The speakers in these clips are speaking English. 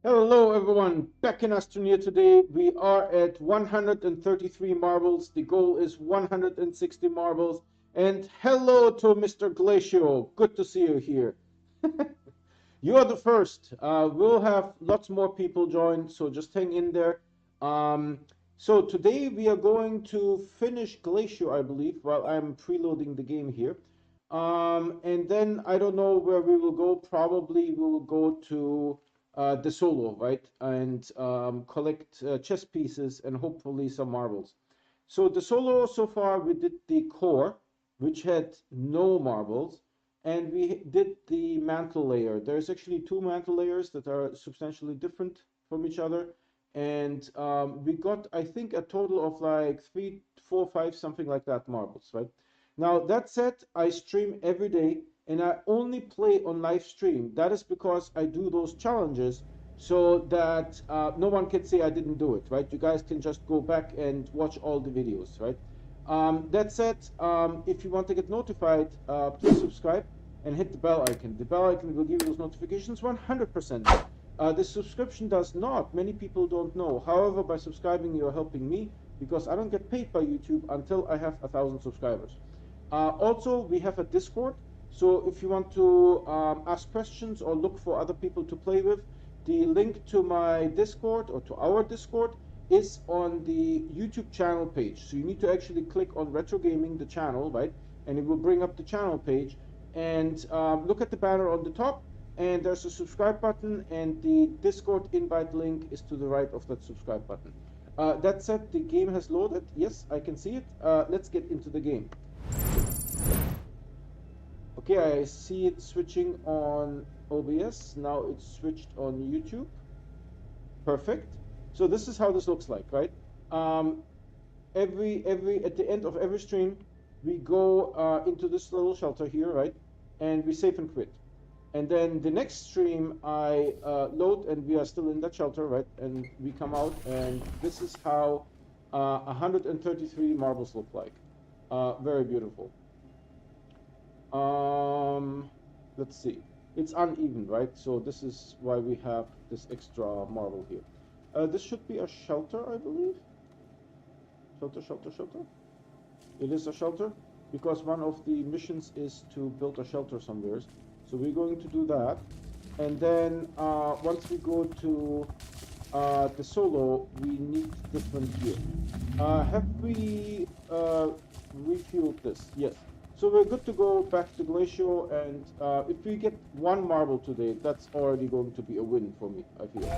Hello everyone, back in Astroneer today. We are at 133 marbles. The goal is 160 marbles. And hello to Mr. Glacio. Good to see you here. You are the first. We'll have lots more people join, so just hang in there. Um, so today we are going to finish Glacio, I believe, while I'm preloading the game here. And then I don't know where we will go. Probably we will go to the solo, right? And collect chess pieces and hopefully some marbles. So the solo so far we did the core, which had no marbles, and we did the mantle layer. There's actually two mantle layers that are substantially different from each other, and we got, I think, a total of like 3, 4, 5, something like that marbles, right? Now that said, I stream every day and I only play on live stream. That is because I do those challenges so that no one can say I didn't do it, right? You guys can just go back and watch all the videos, right? That said, if you want to get notified, please subscribe and hit the bell icon. The bell icon will give you those notifications 100%. The subscription does not. Many people don't know. However, by subscribing, you're helping me because I don't get paid by YouTube until I have 1,000 subscribers. Also, we have a Discord. So if you want to ask questions or look for other people to play with, the link to my Discord or to our Discord is on the YouTube channel page. So you need to actually click on Retro Gaming, the channel, right? And it will bring up the channel page. And look at the banner on the top. And there's a subscribe button. And the Discord invite link is to the right of that subscribe button. That said, the game has loaded. Yes, I can see it. Let's get into the game. Okay, I see it switching on OBS. Now it's switched on YouTube. Perfect. So this is how this looks like, right? At the end of every stream, we go into this little shelter here, right? And we save and quit. And then the next stream, I load, and we are still in that shelter, right? And we come out, and this is how 133 marbles look like. Very beautiful. Let's see. It's uneven, right? So this is why we have this extra marble here. This should be a shelter, I believe. Shelter, shelter, shelter. It is a shelter because one of the missions is to build a shelter somewhere. So we're going to do that. And then once we go to the solo, we need different gear. Have we refueled this? Yes. So we're good to go back to Glacio, and if we get one marble today, that's already going to be a win for me, I feel.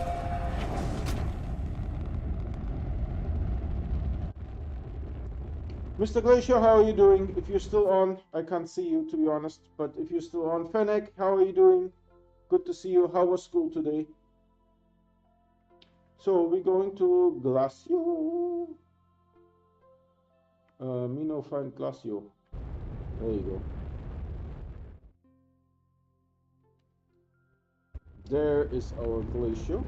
Mr. Glacio, how are you doing? If you're still on, I can't see you, to be honest, but if you're still on. Fennec, how are you doing? Good to see you. How was school today? So we're going to Glacio. Mino find Glacio. There you go. There is our Glacio.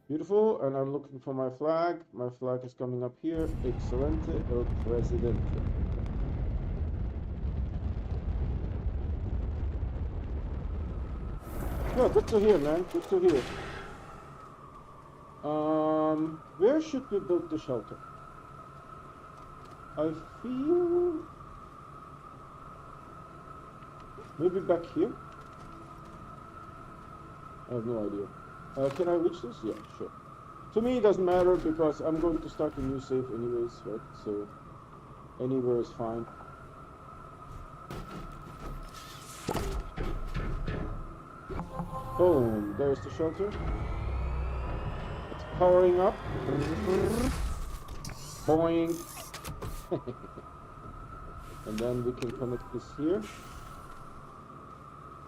Beautiful, and I'm looking for my flag. My flag is coming up here. Excelente el Presidente. Yeah, good to hear, man. Good to hear. Where should we build the shelter? I feel maybe back here. I have no idea. Can I reach this? Yeah, sure. To me, it doesn't matter because I'm going to start a new save anyways, right? So anywhere is fine. Boom, there's the shelter. It's powering up. Boing. And then we can connect this here.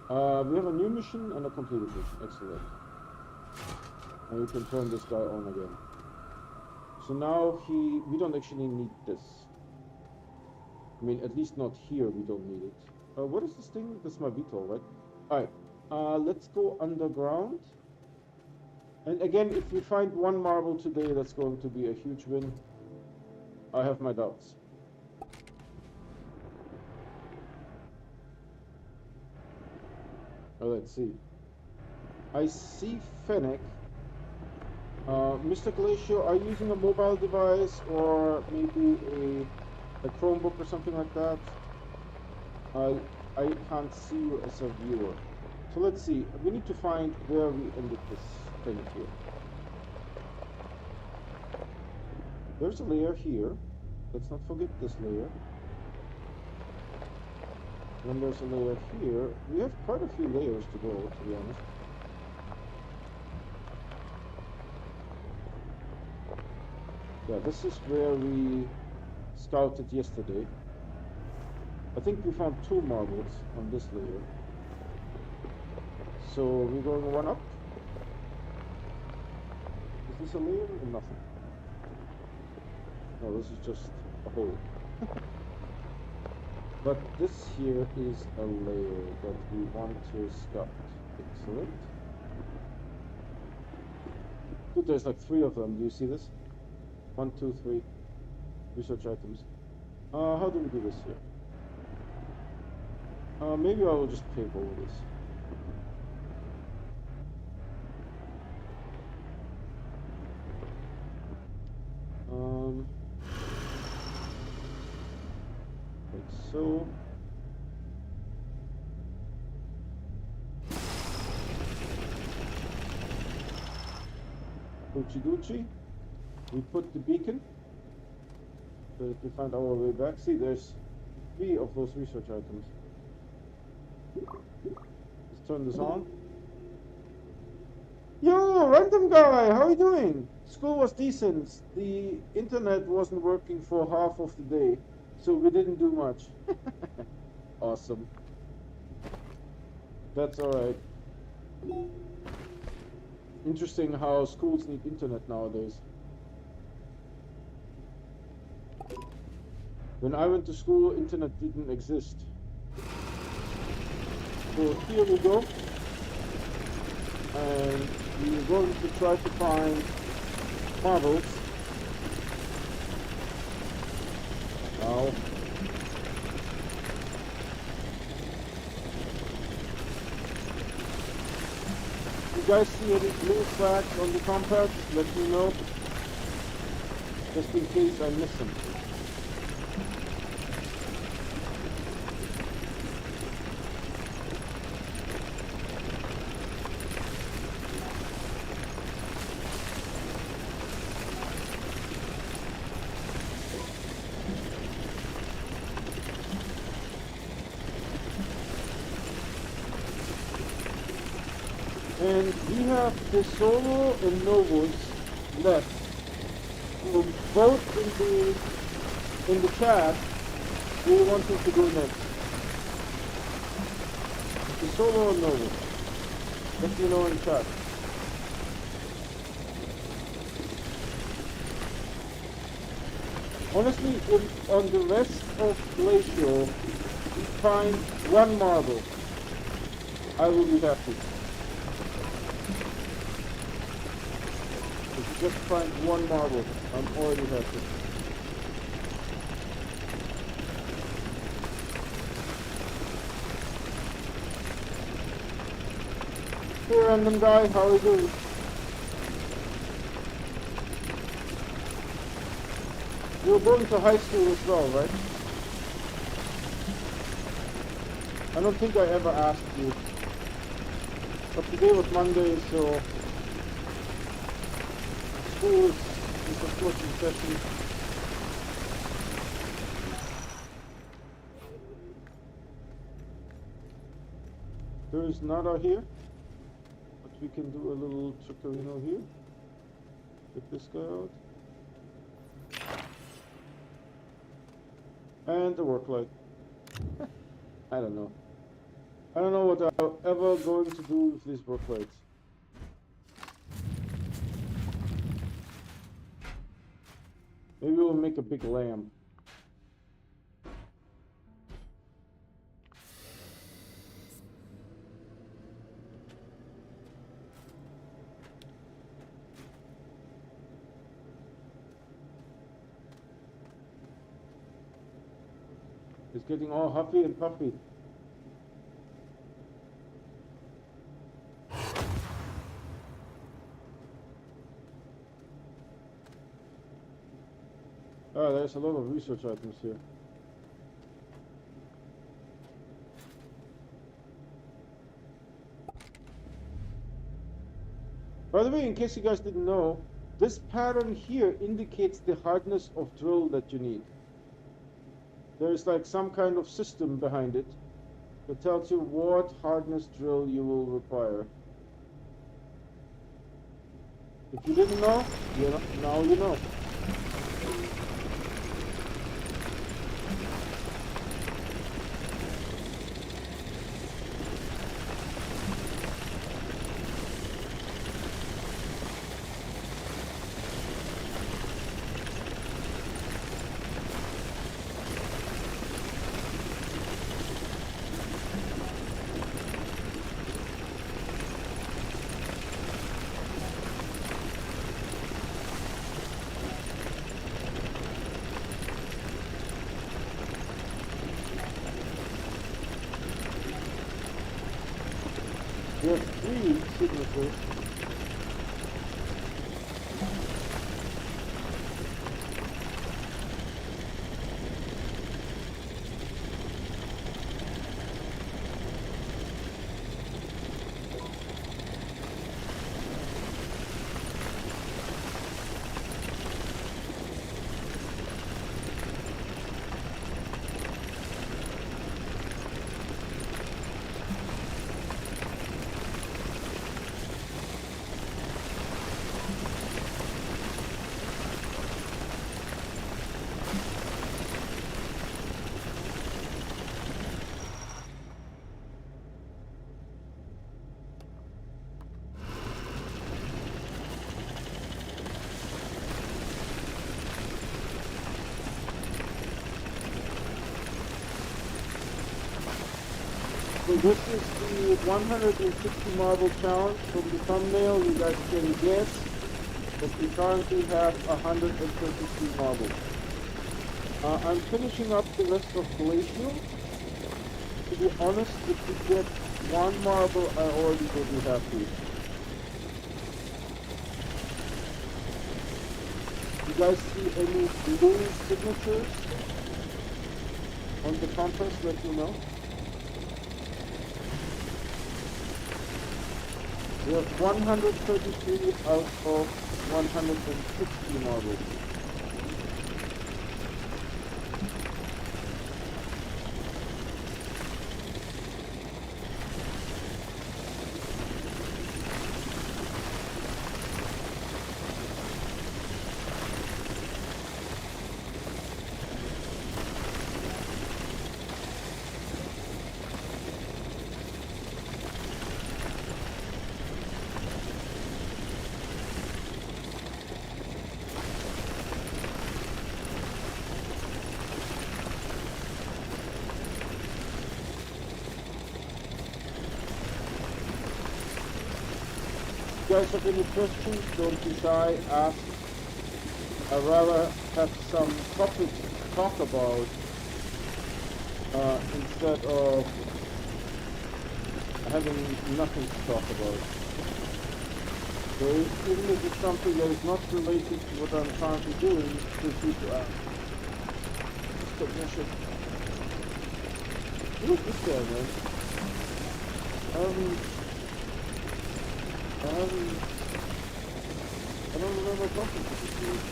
We have a new mission and a completed mission. Excellent. And we can turn this guy on again. So now we don't actually need this. I mean, at least not here, we don't need it. What is this thing? That's my VTOL, right? Alright, let's go underground. And again, if we find one marble today, that's going to be a huge win. I have my doubts. Let's see. I see Fennec. Mr. Glacier, are you using a mobile device or maybe a Chromebook or something like that? I can't see you as a viewer. So let's see. We need to find where we ended this thing here. There's a layer here. Let's not forget this layer. Then there's a layer here. We have quite a few layers to go, to be honest. Yeah, this is where we scouted yesterday. I think we found 2 marbles on this layer. So we're going one up. Is this a layer or nothing? No, this is just a hole. But this here is a layer that we want to scout. Excellent. Dude, there's like 3 of them. Do you see this? 1, 2, 3 research items. How do we do this here? Maybe I will just paper over this. Like so. Doochie doochie. We put the beacon so that we find our way back. See, there's 3 of those research items. Let's turn this on. Yo, random guy, how are you doing? School was decent. The internet wasn't working for half of the day, so we didn't do much. Awesome. That's alright. Interesting how schools need internet nowadays. When I went to school, internet didn't exist. So here we go. And we're going to try to find marbles. Now, if you guys see any blue flags on the compass, let me know. Just in case I miss them. And we have the Solo and Novus left. So both in the chat, we want them to go next. The Solo and Novus. Let me know in chat. Honestly, if on the rest of Glacial we find 1 marble, I will be happy. If you just find 1 marble, I'm already happy. Hey random guy, how are you doing? You're going to high school as well, right? I don't think I ever asked you. But today was Monday, so school is of course in session. There is nada here, but we can do a little trickerino here. Check this guy out. And the work light. I don't know. I don't know what I'm ever going to do with these work lights. Maybe we'll make a big lamp. It's getting all huffy and puffy. there's a lot of research items here. By the way, in case you guys didn't know, this pattern here indicates the hardness of drill that you need. There's like some kind of system behind it that tells you what hardness drill you will require. If you didn't know, now you know. We have 3 signatures. So this is the 160 marble challenge. From the thumbnail, you guys can guess that we currently have 133 marbles. I'm finishing up the rest of Glacial. To be honest, if we get 1 marble, I already will be happy. You guys see any blue signatures on the compass? Let me know. We have 133 out of 160 marbles. If you guys have any questions, don't be shy, ask. I'd rather have some topics to talk about instead of having nothing to talk about. So even if it's something that is not related to what I'm currently doing, feel free to ask. Technician. Who is this guy, man? I don't remember talking to this dude.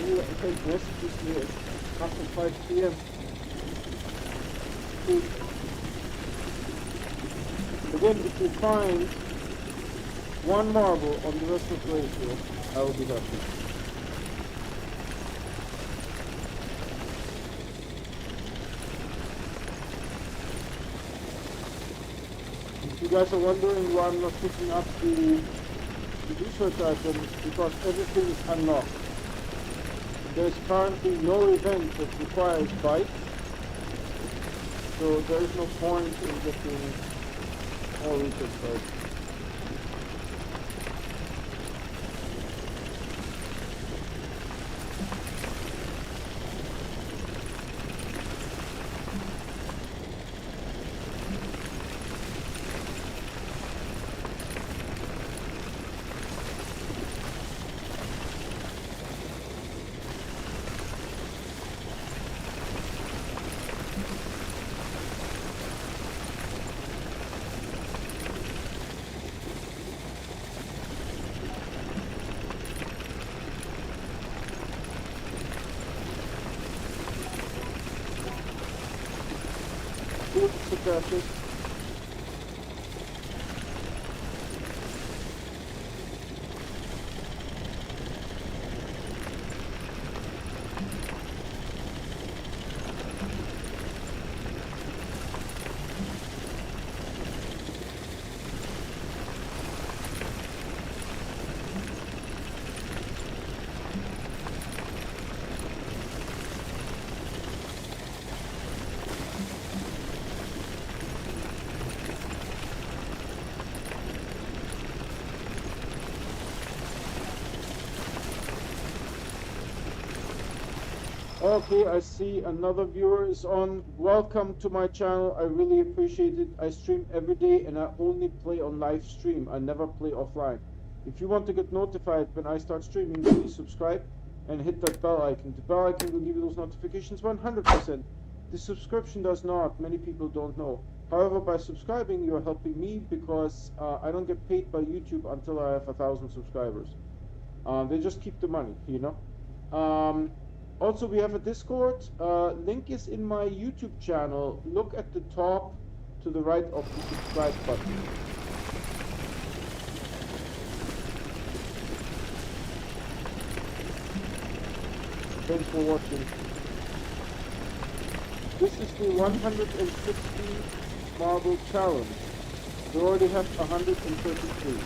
Anyway, I sent messages to me after 5 p.m. Again, if you find 1 marble on the rest of the ratio, I will be happy. If you guys are wondering why I'm not picking up the research items, because everything is unlocked. There's currently no event that requires bikes, so there is no point in getting more research bikes. Good, Socrates. Okay, I see another viewer is on. Welcome to my channel. I really appreciate it. I stream every day and I only play on live stream. I never play offline. If you want to get notified when I start streaming, please subscribe and hit that bell icon. The bell icon will give you those notifications 100%. The subscription does not. Many people don't know. However, by subscribing, you're helping me because I don't get paid by YouTube until I have 1,000 subscribers. They just keep the money, you know. Also, we have a Discord. Link is in my YouTube channel. Look at the top to the right of the subscribe button. Thanks for watching. This is the 160 marble challenge. We already have 133.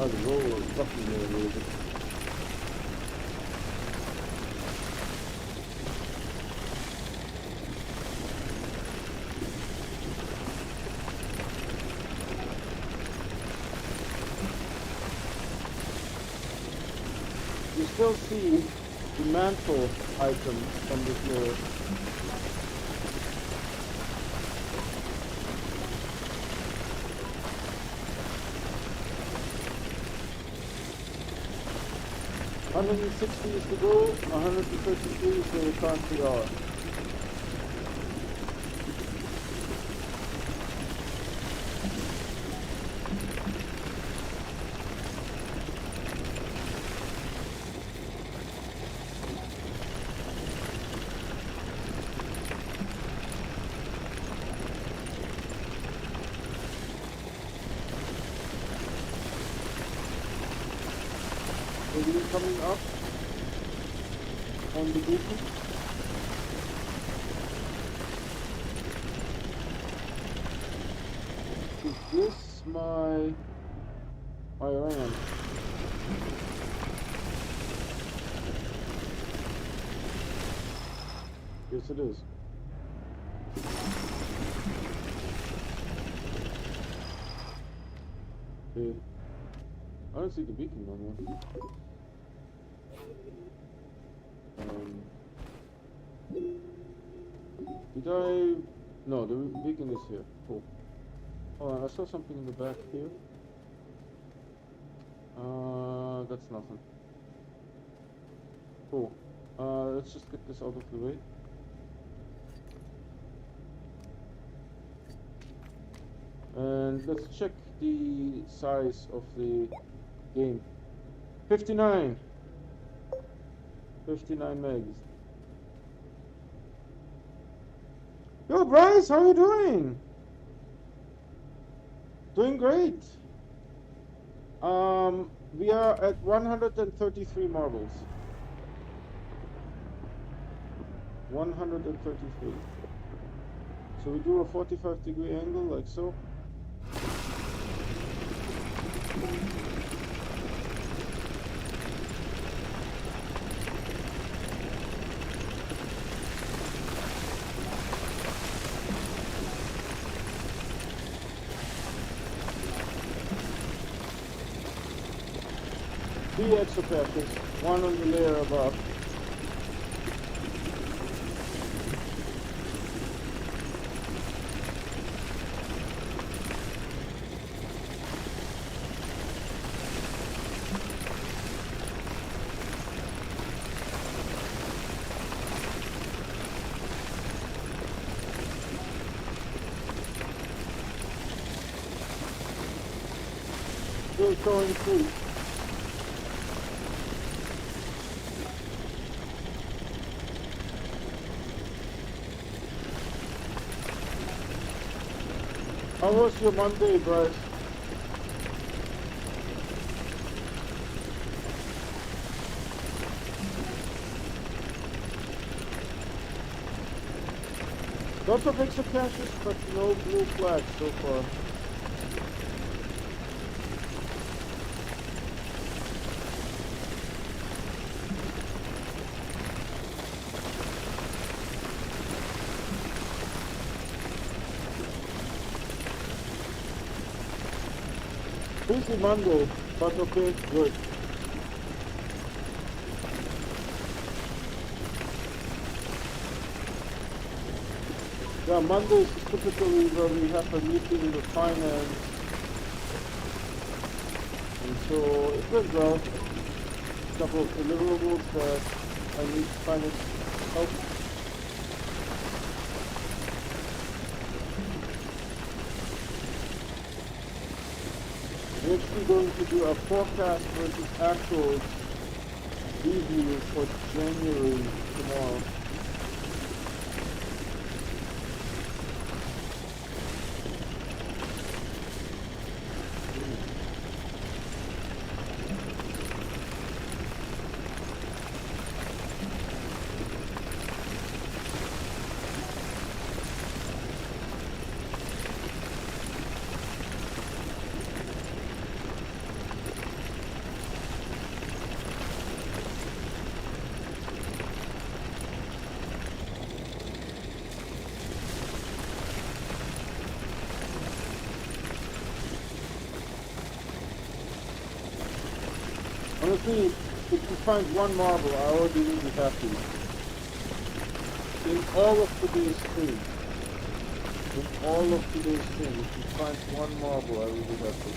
The roll is fucking there a little bit. You still see the mantle item on this mirror. $160 is the goal, 133 is where we currently are. Maybe coming up on the beacon. Is this my land? Yes, it is. Okay. I don't see the beacon on there. Did I... No, the beacon is here. Cool. Hold on, I saw something in the back here. That's nothing. Cool. Let's just get this out of the way. And let's check the size of the game. 59 megs. Yo, Bryce, how are you doing? Doing great. We are at 133 marbles. 133. So we do a 45-degree angle like so. Three extra patches, one on the layer above. still showing 3. How was your Monday, Bryce? Lots of exocaches, but no blue flags so far. Busy Monday, but okay, good. Yeah, Mondays is typically where we have a meeting with finance, and so it went well. A couple of deliverables that I need finance help. We're actually going to do a forecast versus actual review for January tomorrow. Honestly, if you find one marble, I already really happy. In all of today's stream, if you find one marble, I really happy.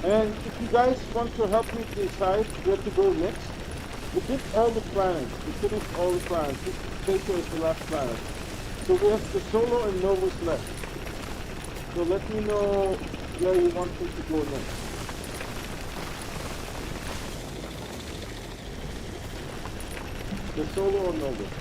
And if you guys want to help me decide where to go next, we did all the planets. We finished all the planets. This Plato is the last planet. So we have the Solar and Novus left. So let me know where you want me to go next. The Solar or Novus?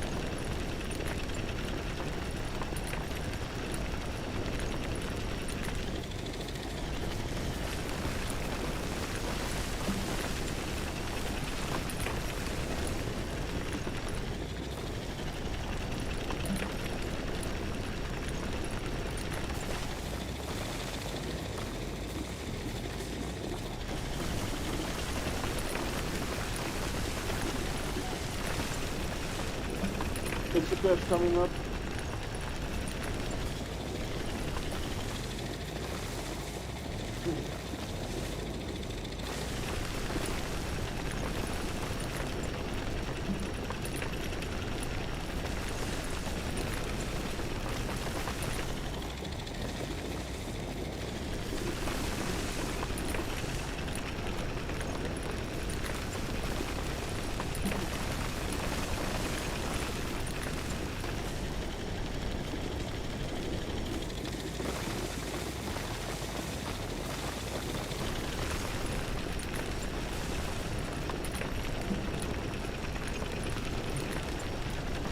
That's coming up.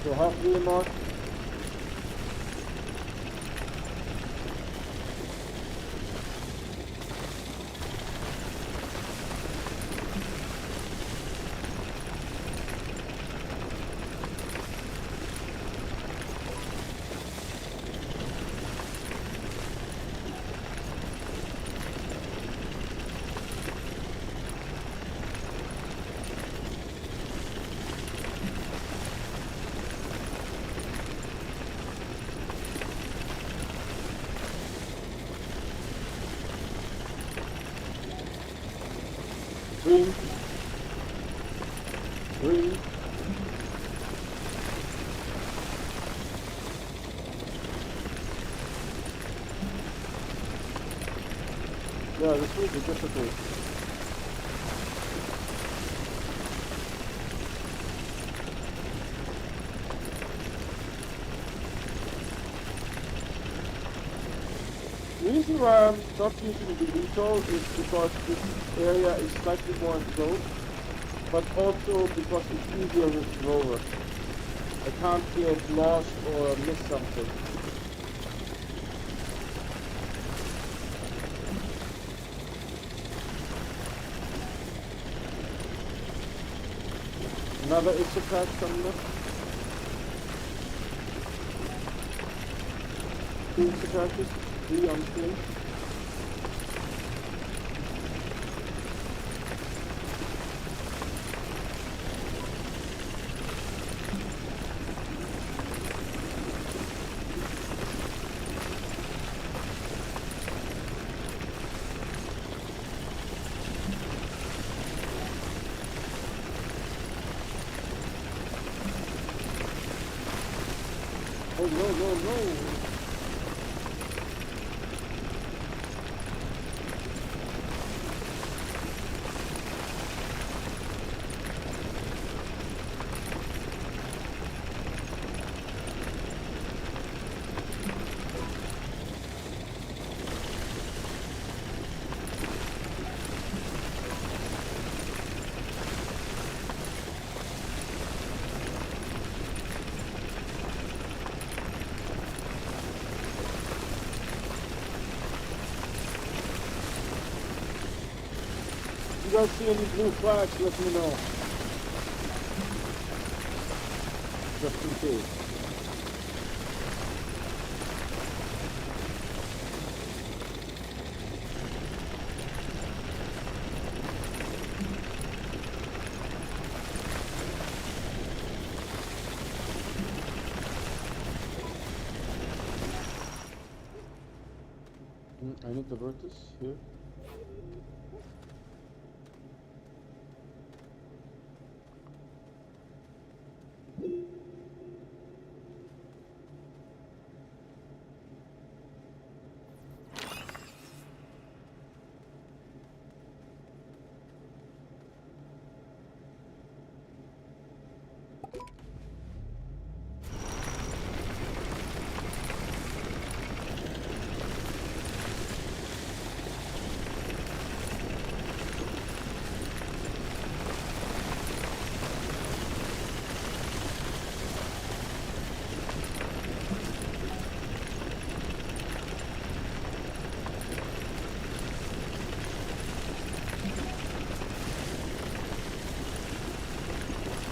So halfway mark. Green. Green. Yeah, this will be difficult. The reason why I'm not using the VTOL is because this area is slightly more enclosed, but also because it's easier with the rover. I can't get lost or miss something. Another exoplanet coming up. Two exoplanets, 3 on screen. Oh no. If you guys see any blue flags, let me know. Just in case. I need the vertex here.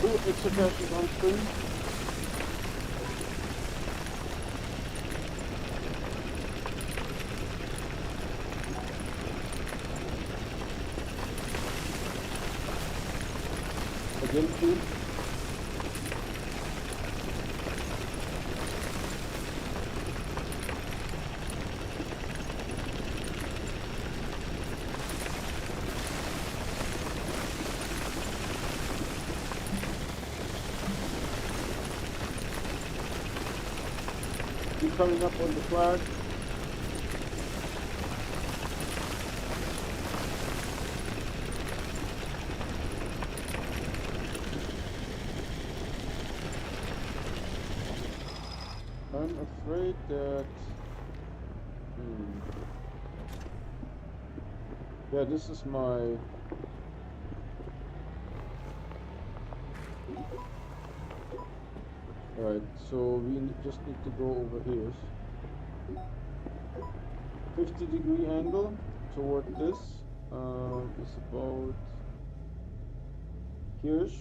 Two exoplanets on screen. Again, two. Keep coming up on the flag. I'm afraid that... Yeah, this is my... Right, so we just need to go over here. 50-degree angle toward this is about here-ish.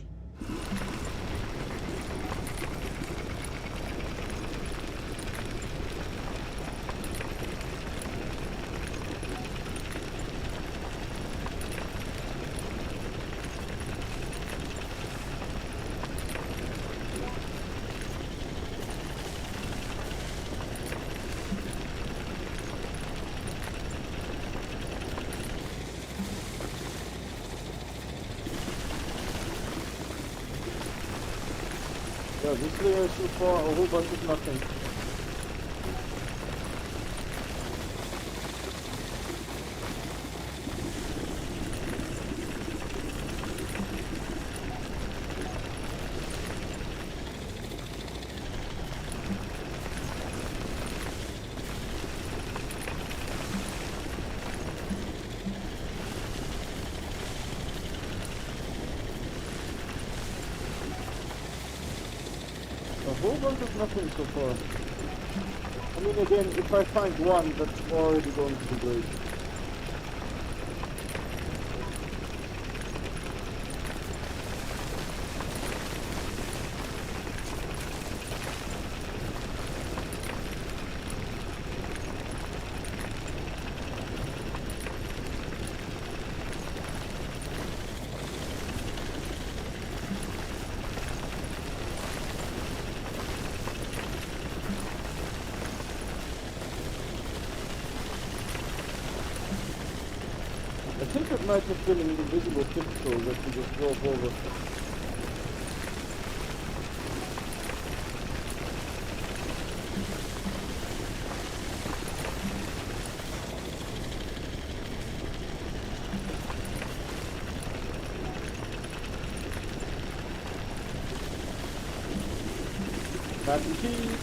Yeah, this layer so far a whole bunch of nothing. whole bunch of nothing so far. I mean, again, if I find one, that's already going to be great. I think it might have been an invisible pixel that we just drove over. Mac and cheese.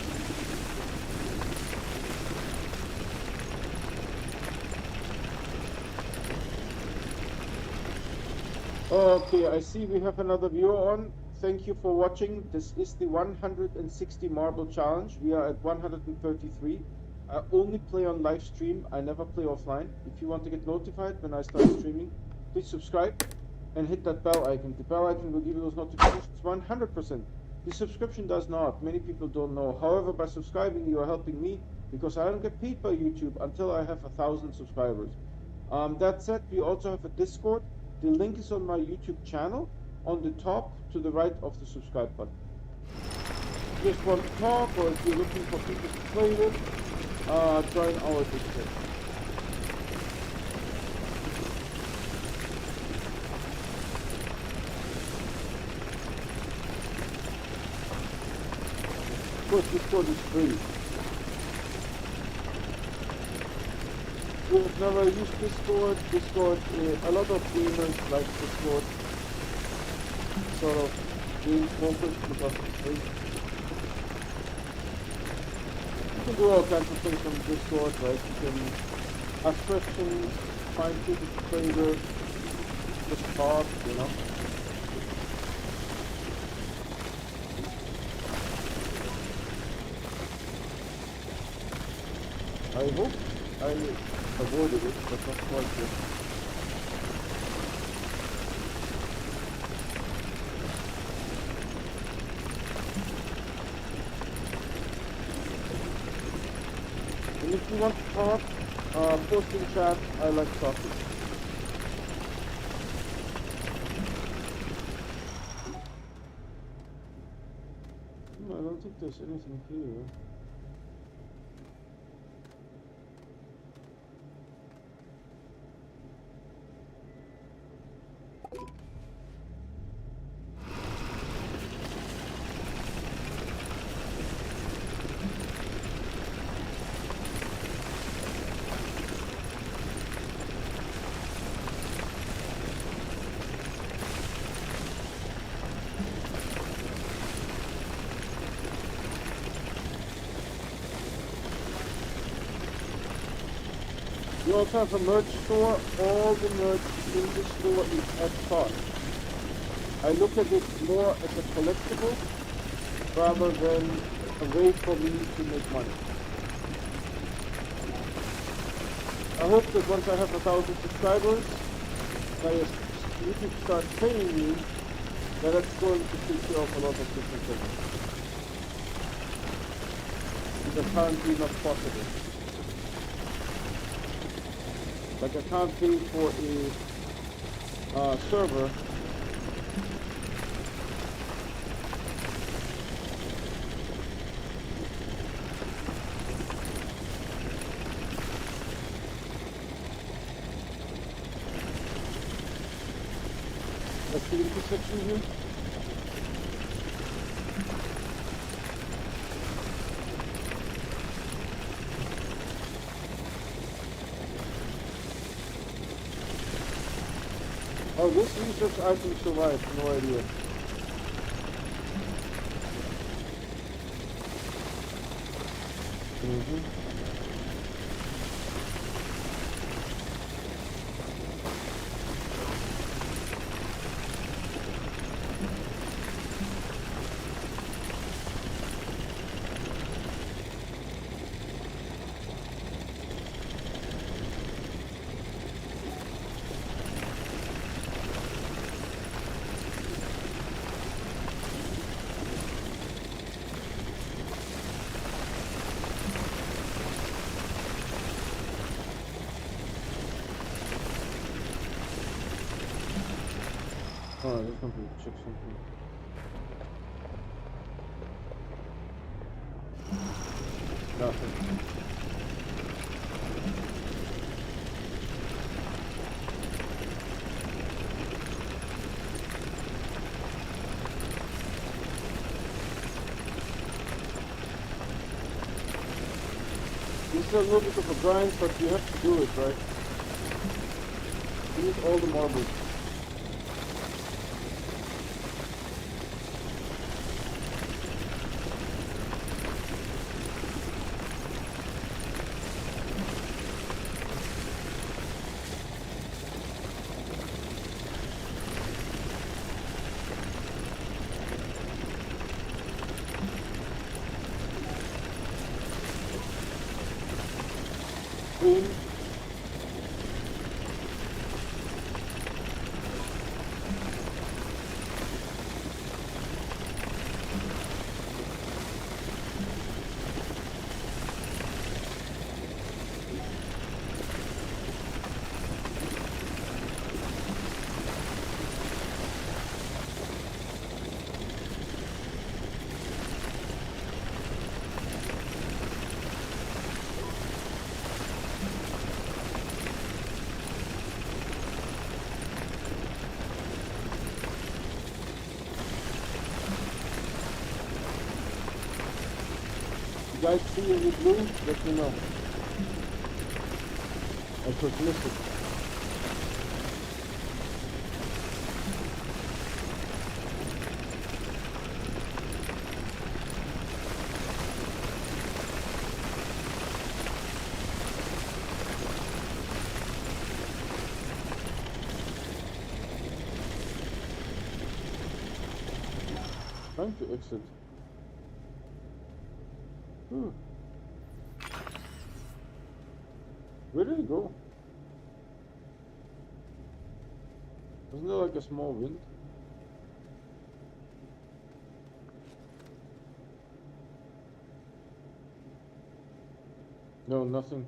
Okay, I see we have another viewer on. Thank you for watching. This is the 160 marble challenge. We are at 133. I only play on live stream. I never play offline. If you want to get notified when I start streaming, please subscribe and hit that bell icon. The bell icon will give you those notifications 100%. The subscription does not. Many people don't know. However, by subscribing, you are helping me because I don't get paid by YouTube until I have 1,000 subscribers. That said, we also have a Discord. The link is on my YouTube channel, on the top to the right of the subscribe button. Just want to talk, or if you're looking for people to play with, join our Discord. Of course, Discord is free. We've never used Discord. Discord, a lot of gamers like Discord. Sort of game focused because it's free. You can do all kinds of things on Discord, right? You can ask questions, find people to play with, just talk, you know. I hope I avoided it, but not quite yet. And if you want to talk, post in chat. I like talking. No, I don't think there's anything here. We also have a merch store. All the merch in the store is at cost. I look at it more as a collectible rather than a way for me to make money. I hope that once I have 1,000 subscribers, if YouTube starts paying me, that it's going to take care of a lot of different things. It's currently not possible. Like I can't pay for a server. That's the intersection here. Oh, this research item survived, no idea. Oh, I just want to check something. Nothing. This is a little bit of a grind, but you have to do it, right? You need all the marbles. Green. You guys see any blue? Let me know. I could miss it. Trying to exit. Where did it go? Wasn't there like a small wind? No, nothing.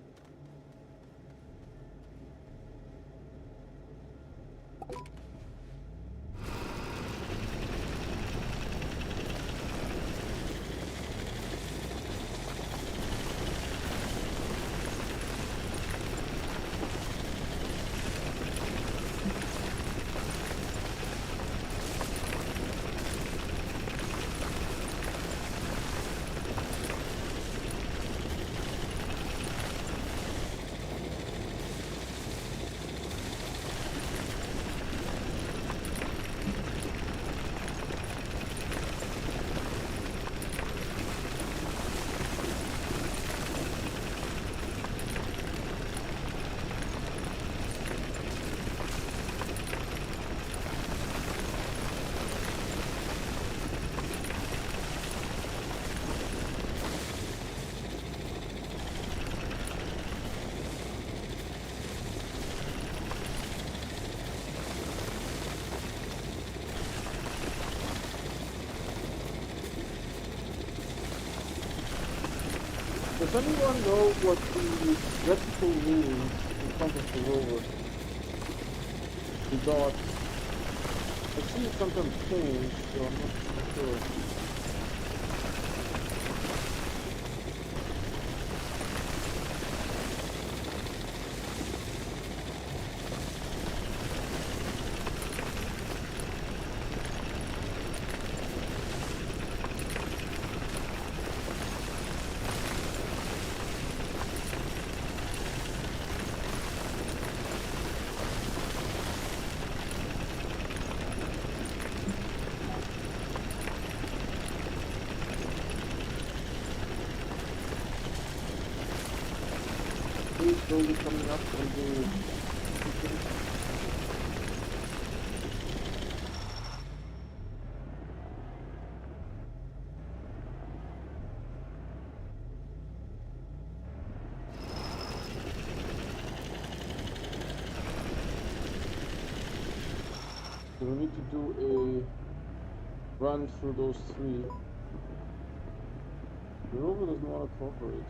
Does anyone know what the reticle means in front of the rover? The dot. I see it sometimes change, so I'm not sure. Slowly coming up on the so we need to do a run through those three. The rover doesn't want to cooperate.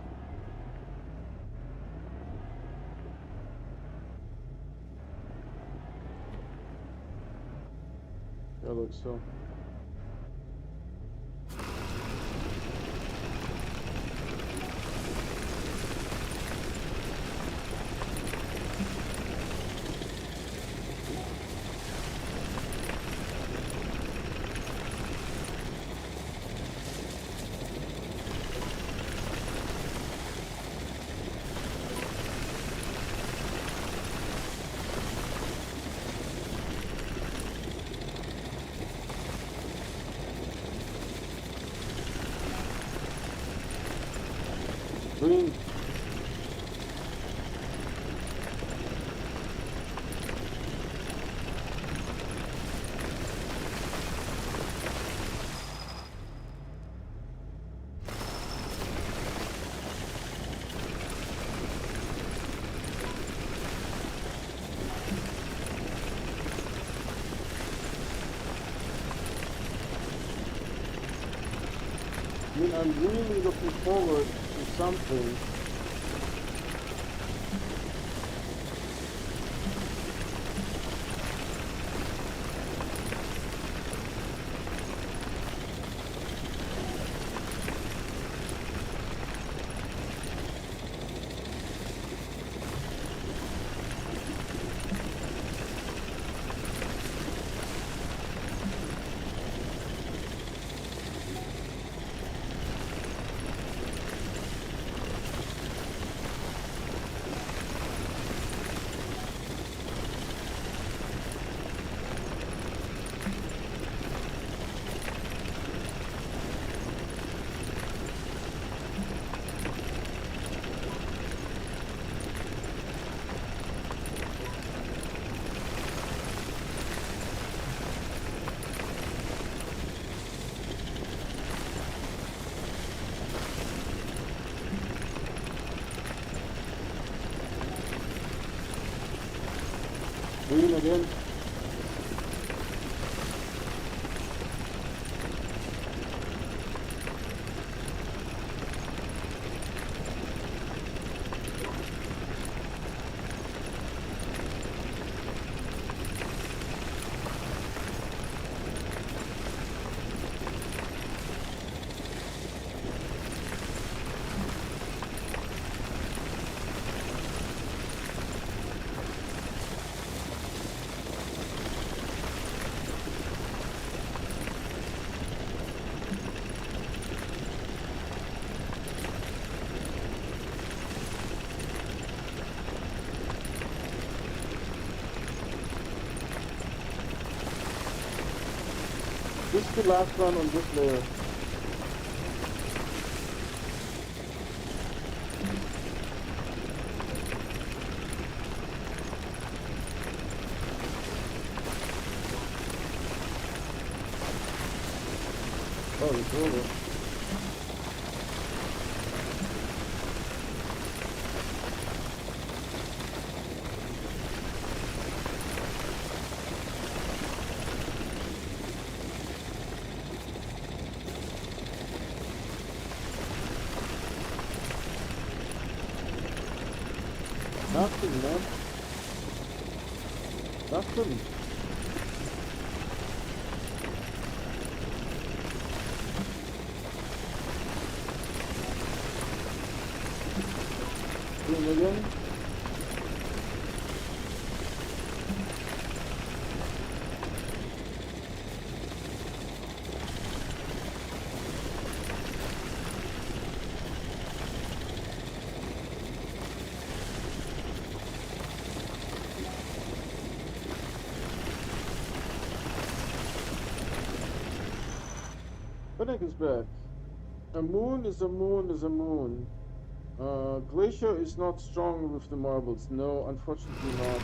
Yeah, looks so. Green. I mean, I'm really looking forward to something. Green again. This is the last one on this layer. Oh, it's over. Nothing, man. Nothing. Green again. Panic is back. A moon is a moon is a moon. Glacier is not strong with the marbles. No, unfortunately not.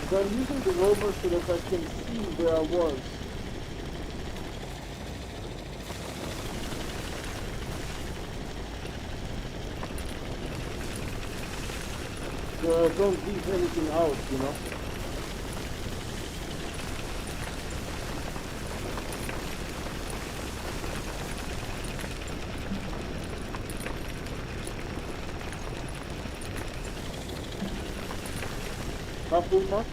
But I'm using the rover so that I can see where I was. So I don't leave anything out, you know. halfway mark.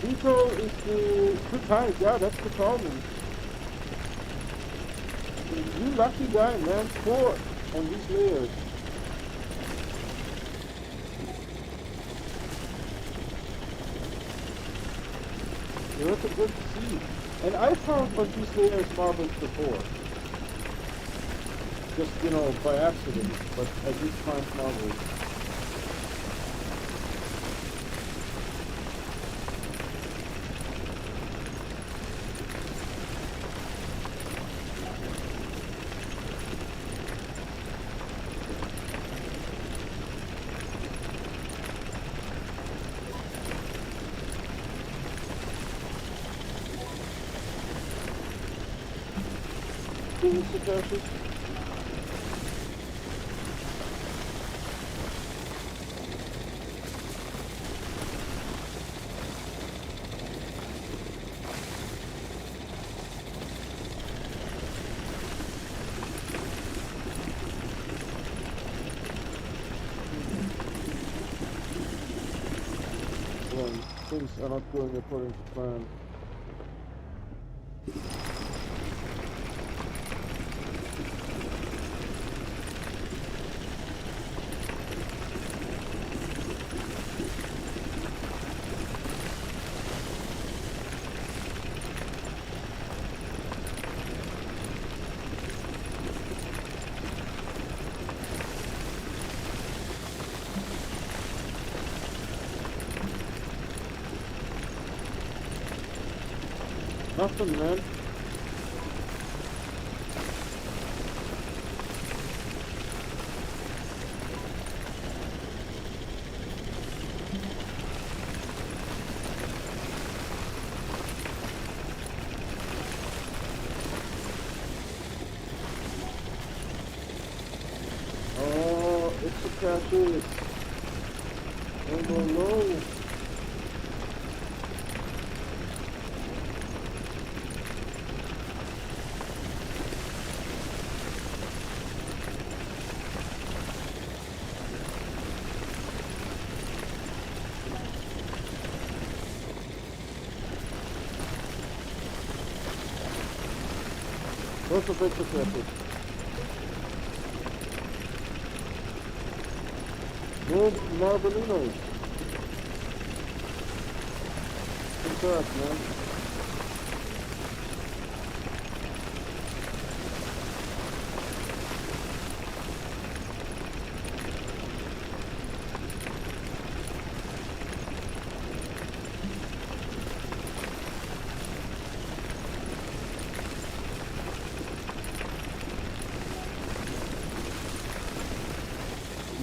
Eco is too tight, yeah, that's the problem. You lucky guy, man, 4 on these layers. That's a good seed. And I found on these layers marbles before. Just, you know, by accident, but I did find marbles. Satoshi? Well, things are not going according to plan. Nothing, man. Oh, it's a cache. Oh no, no. What's the big success? No Marbolinos. Congrats, man.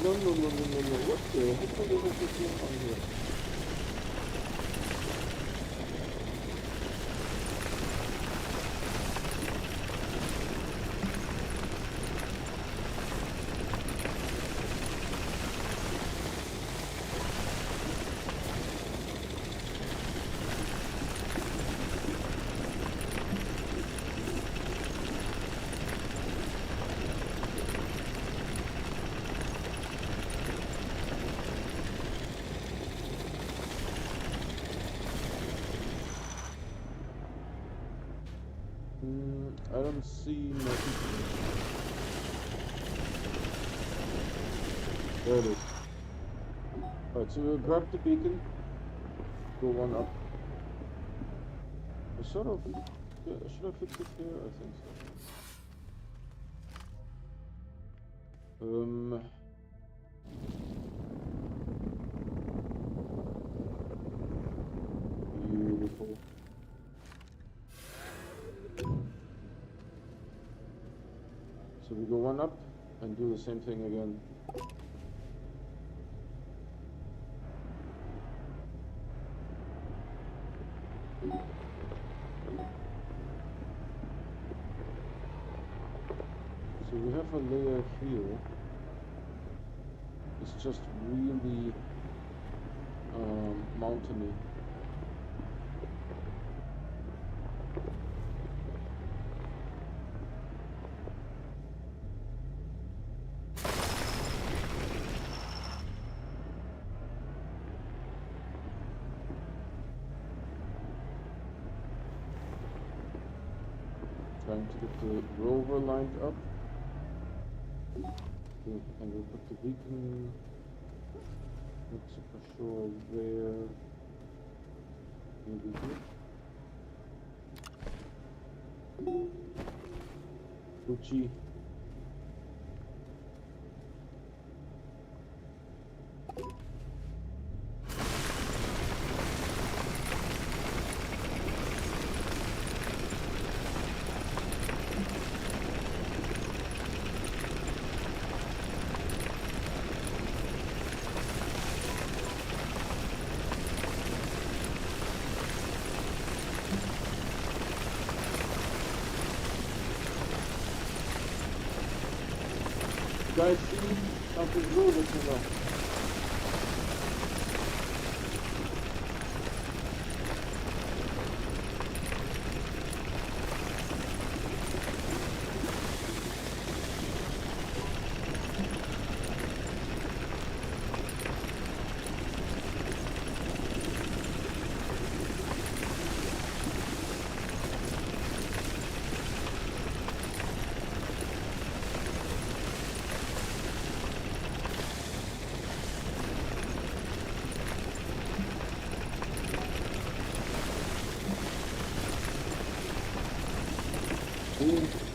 No, what the heck is this on here? I don't see nothing. There it is. Alright, so we'll grab the beacon. Go one up. I sort of... Yeah, should I fix it here? I think so. Um, Beautiful. So we go one up and do the same thing again. So we have a layer here. It's just really mountainy. Trying to get the rover lined up. Okay, and we'll put the beacon. Not super sure where. Maybe here. Gucci. You guys see something blue looking up?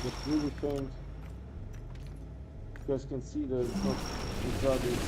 It's really faint. You guys can see that it's not retarded.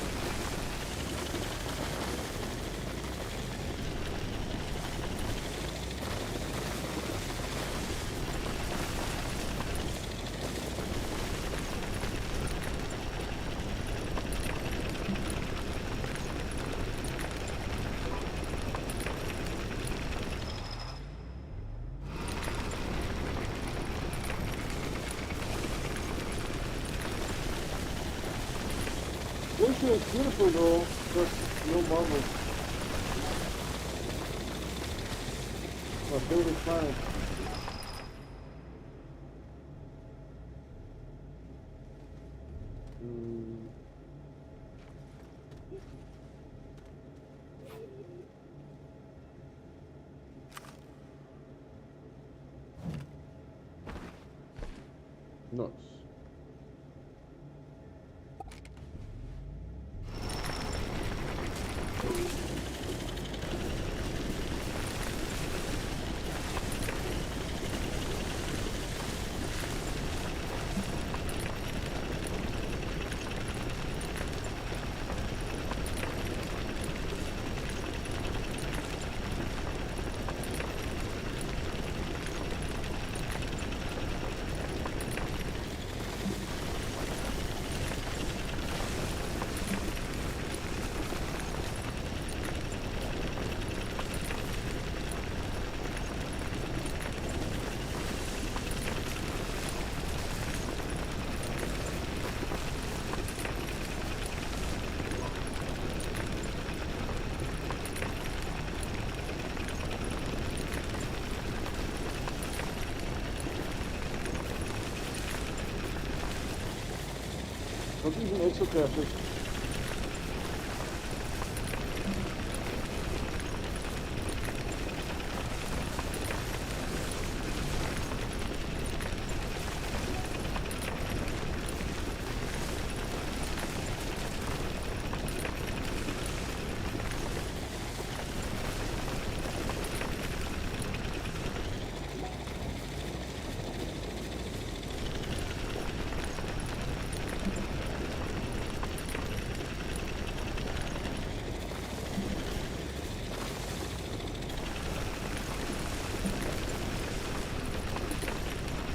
Glacier is beautiful though, just no marbles. My favorite planet. Nice. Not even exoclasses.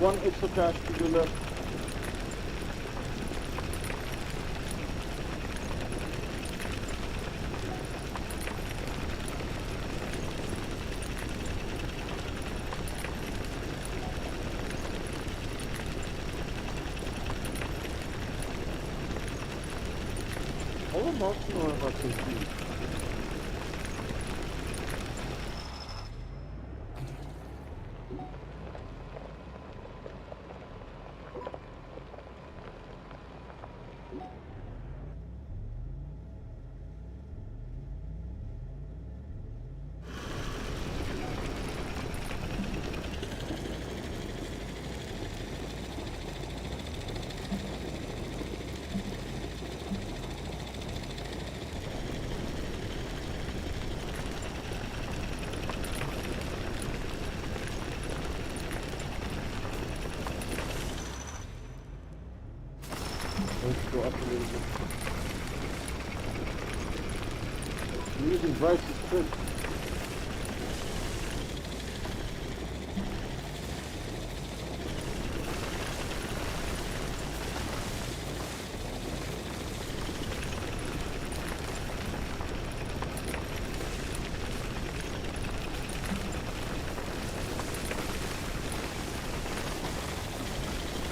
One exocache to the left. All the marks are about 15. Let's go up a little bit. I'm using Bryce's trick.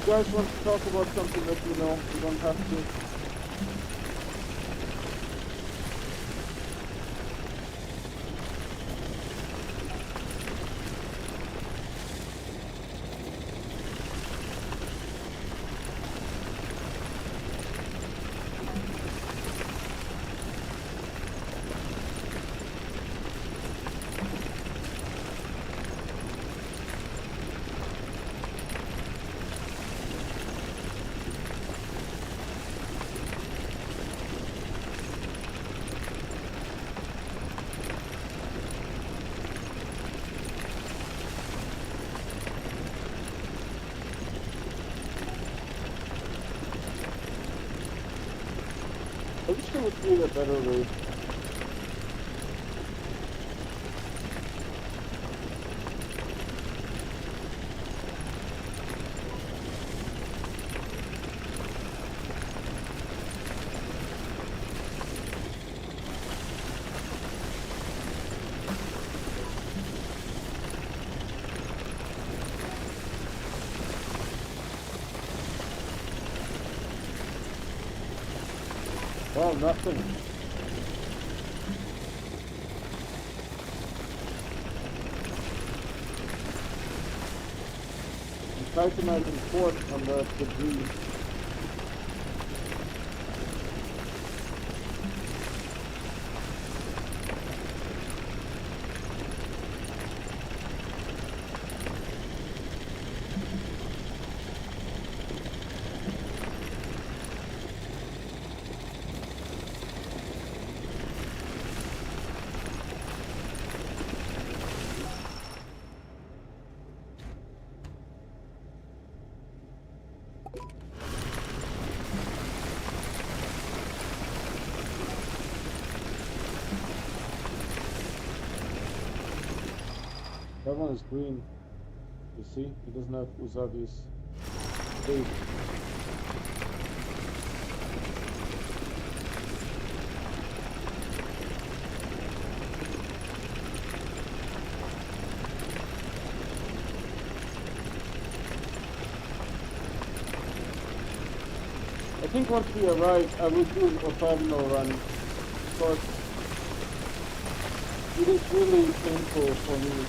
If you guys want to talk about something, let me know. You don't have to. I wish there would be a better way. Well, nothing. I'm titanizing force on the debris. That one is green. You see? It doesn't have Usagi's face. I think once we arrive, I will do a terminal run because it is really painful for me.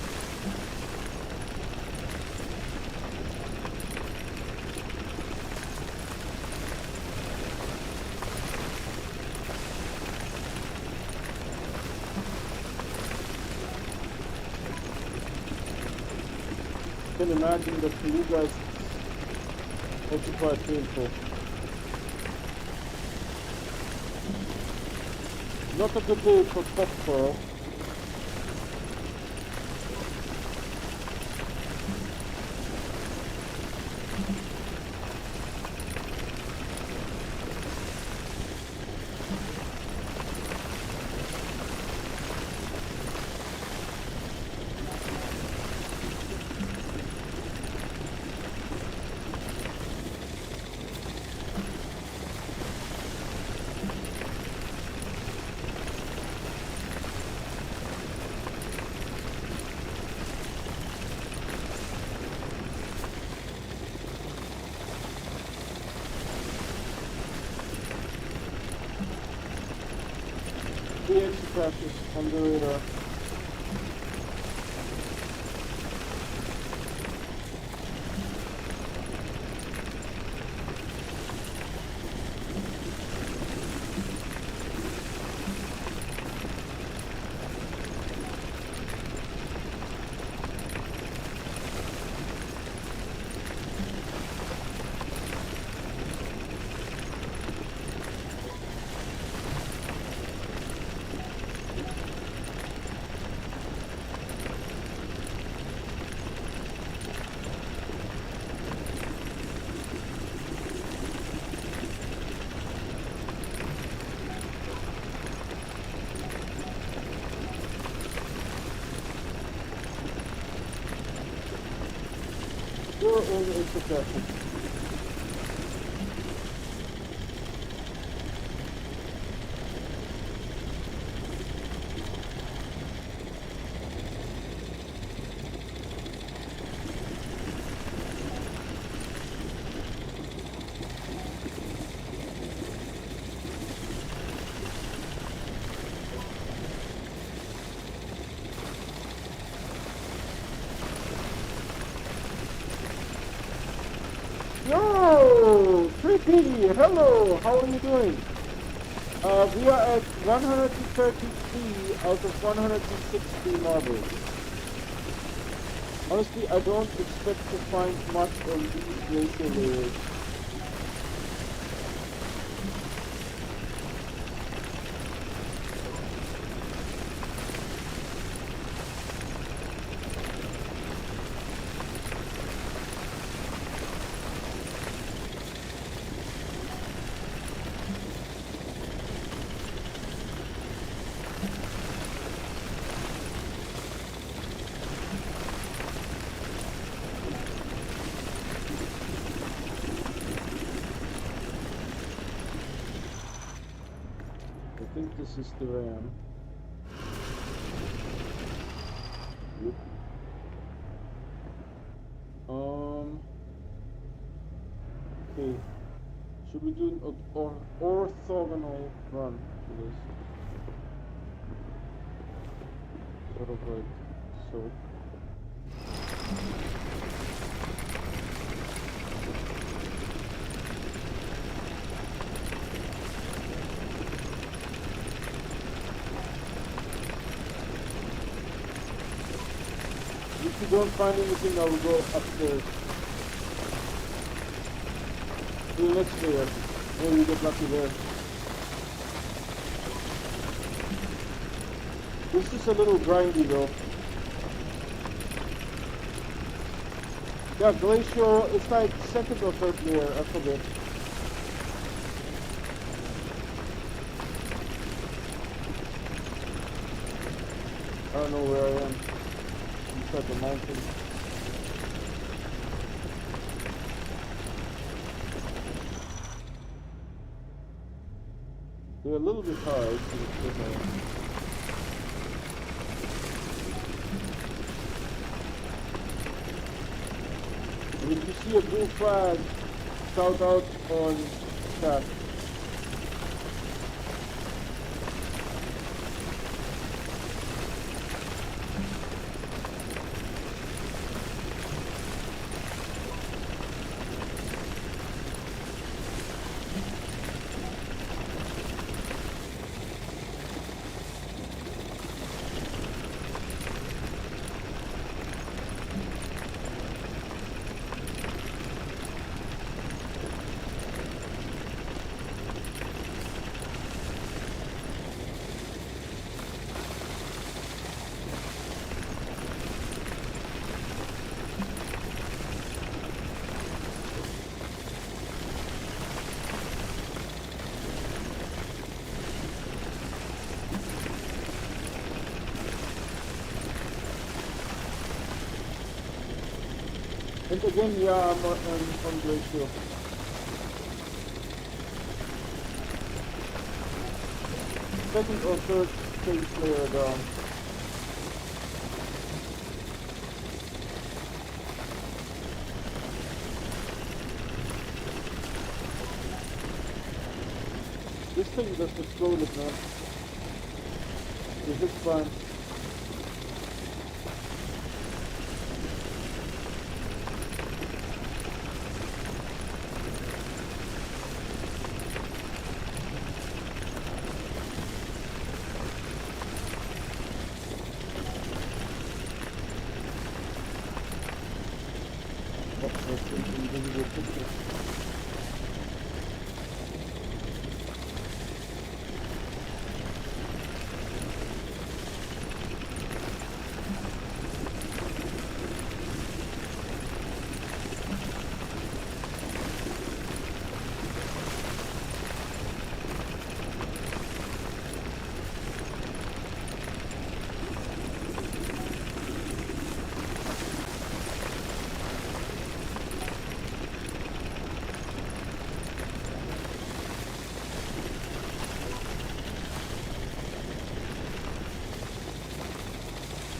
I can imagine that for you guys it's also quite painful. Not a good day for Foxborough. crashes on the radar. You're in a suggestion. Yo, Trippy, hello, how are you doing? We are at 133 out of 160 marbles. Honestly, I don't expect to find much of these glacial layers. I think this is the ram. Yep. Okay. Should we do an orthogonal run to this? Sort of like so. If you don't find anything, I will go upstairs. To the next layer. Maybe we get lucky there. This is a little grindy though. Yeah, glacial, it's like second or third layer, I forget. I don't know where I am. Inside the mountain. They're a little bit hard to and if you see a blue flag, shout out on chat. And again, yeah, I'm on glacial. Second or third stage layer down. This thing just exploded, man. It's fine.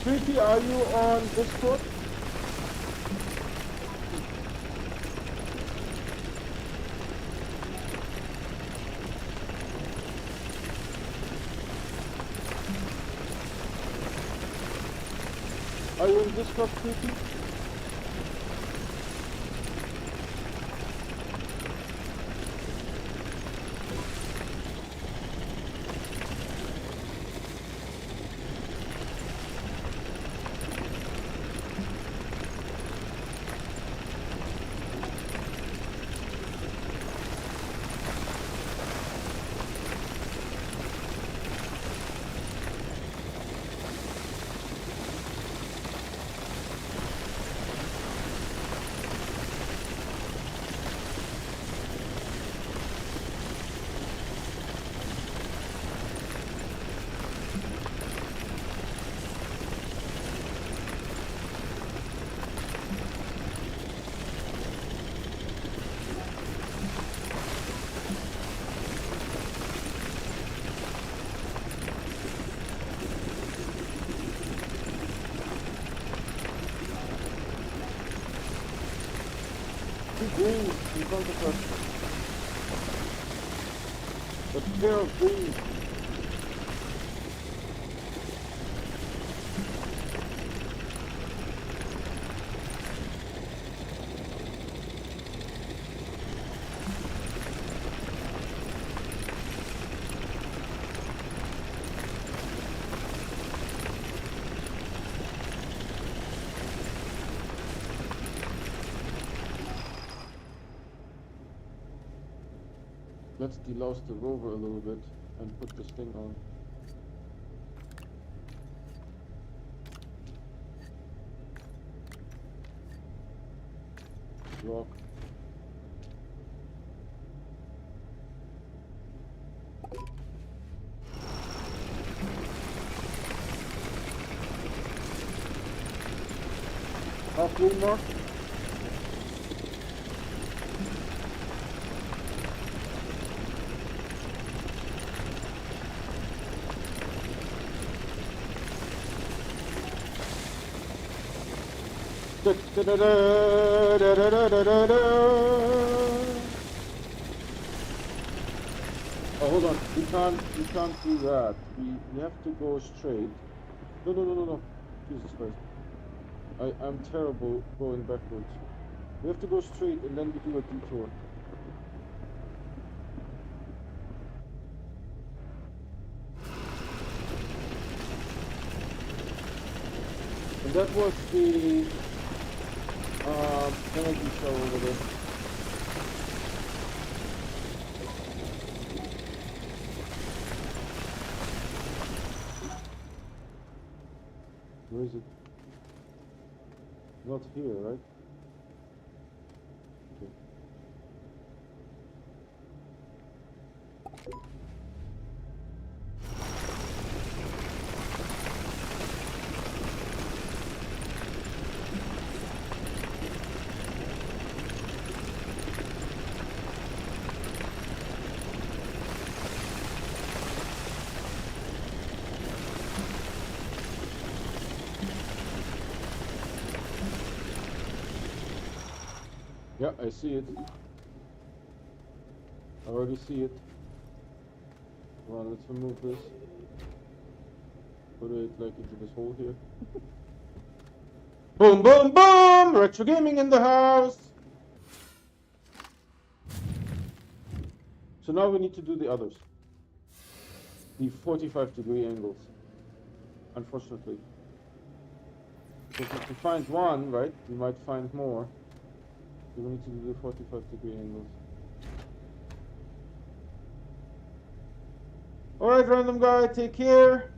Pretty, are you on Discord? Are you in Discord, Pretty? Green in front of us. A pair of green. Let's delouse the rover a little bit and put this thing on. Rock. Half moon mark. Oh, hold on. We can't do that. We have to go straight. No. Jesus Christ. I'm terrible going backwards. We have to go straight and then we do a detour. And that was the energy show over there. Where is it? Not here, right? Okay. Yeah, I see it. I already see it. Well, let's remove this. Put it like into this hole here. Boom, boom, boom! Retro gaming in the house! So now we need to do the others. The 45-degree angles. Unfortunately. Because if we find one, right, we might find more. So we need to do the 45-degree angles. Alright, random guy, take care.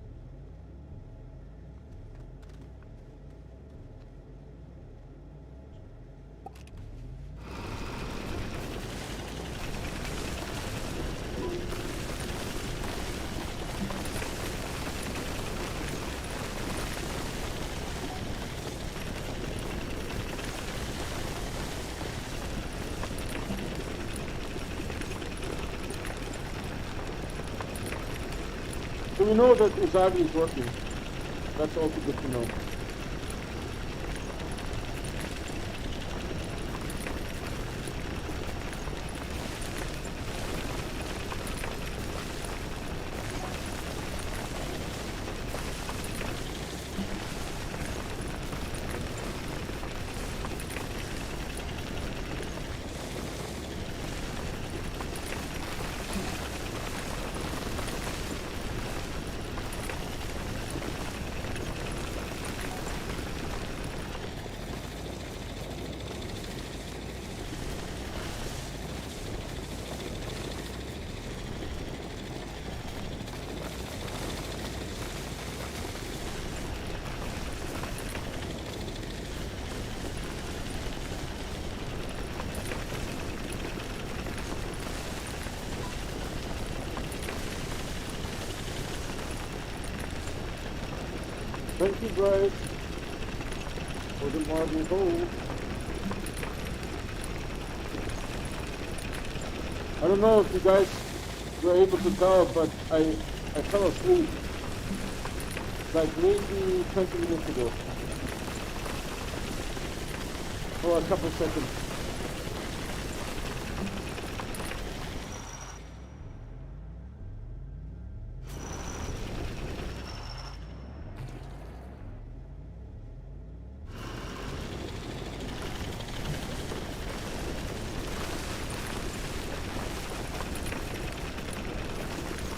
So we know that Uzagi is working. That's also good to know. Thank you guys for the marble hole. I don't know if you guys were able to tell, but I fell asleep like maybe 20 minutes ago. For a couple seconds.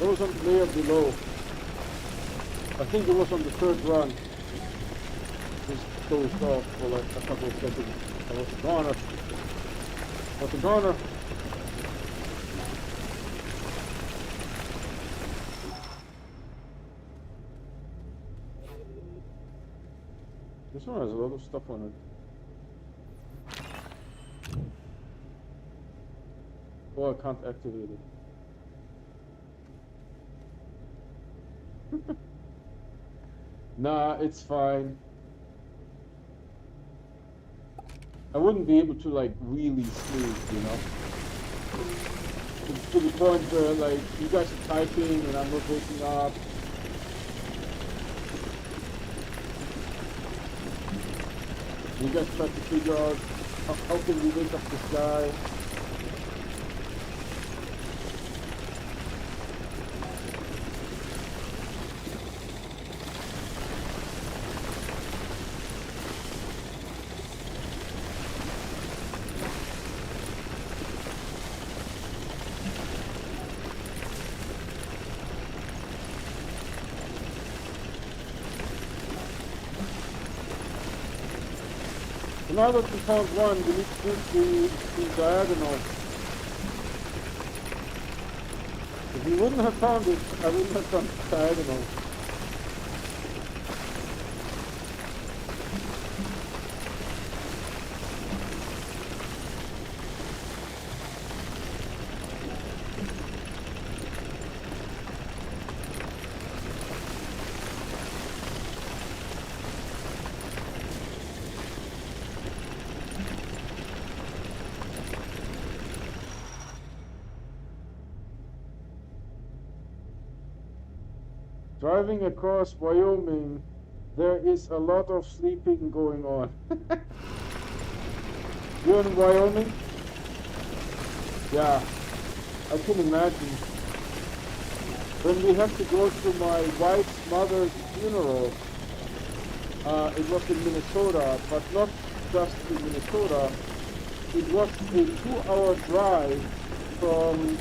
It was on the layer below. I think it was on the third run. Just dozed off for like a couple of seconds. I was a goner. This one has a lot of stuff on it. Oh, I can't activate it. Nah, it's fine. I wouldn't be able to like really sleep, you know? To the point where like you guys are typing and I'm not waking up. You guys try to figure out how can we wake up this guy. Now that we found one, we need to do the diagonal. If we wouldn't have found it, I wouldn't have done the diagonal. Driving across Wyoming, there is a lot of sleeping going on. You're in Wyoming? Yeah, I can imagine. when we had to go to my wife's mother's funeral, it was in Minnesota, but not just in Minnesota. It was a 2-hour drive from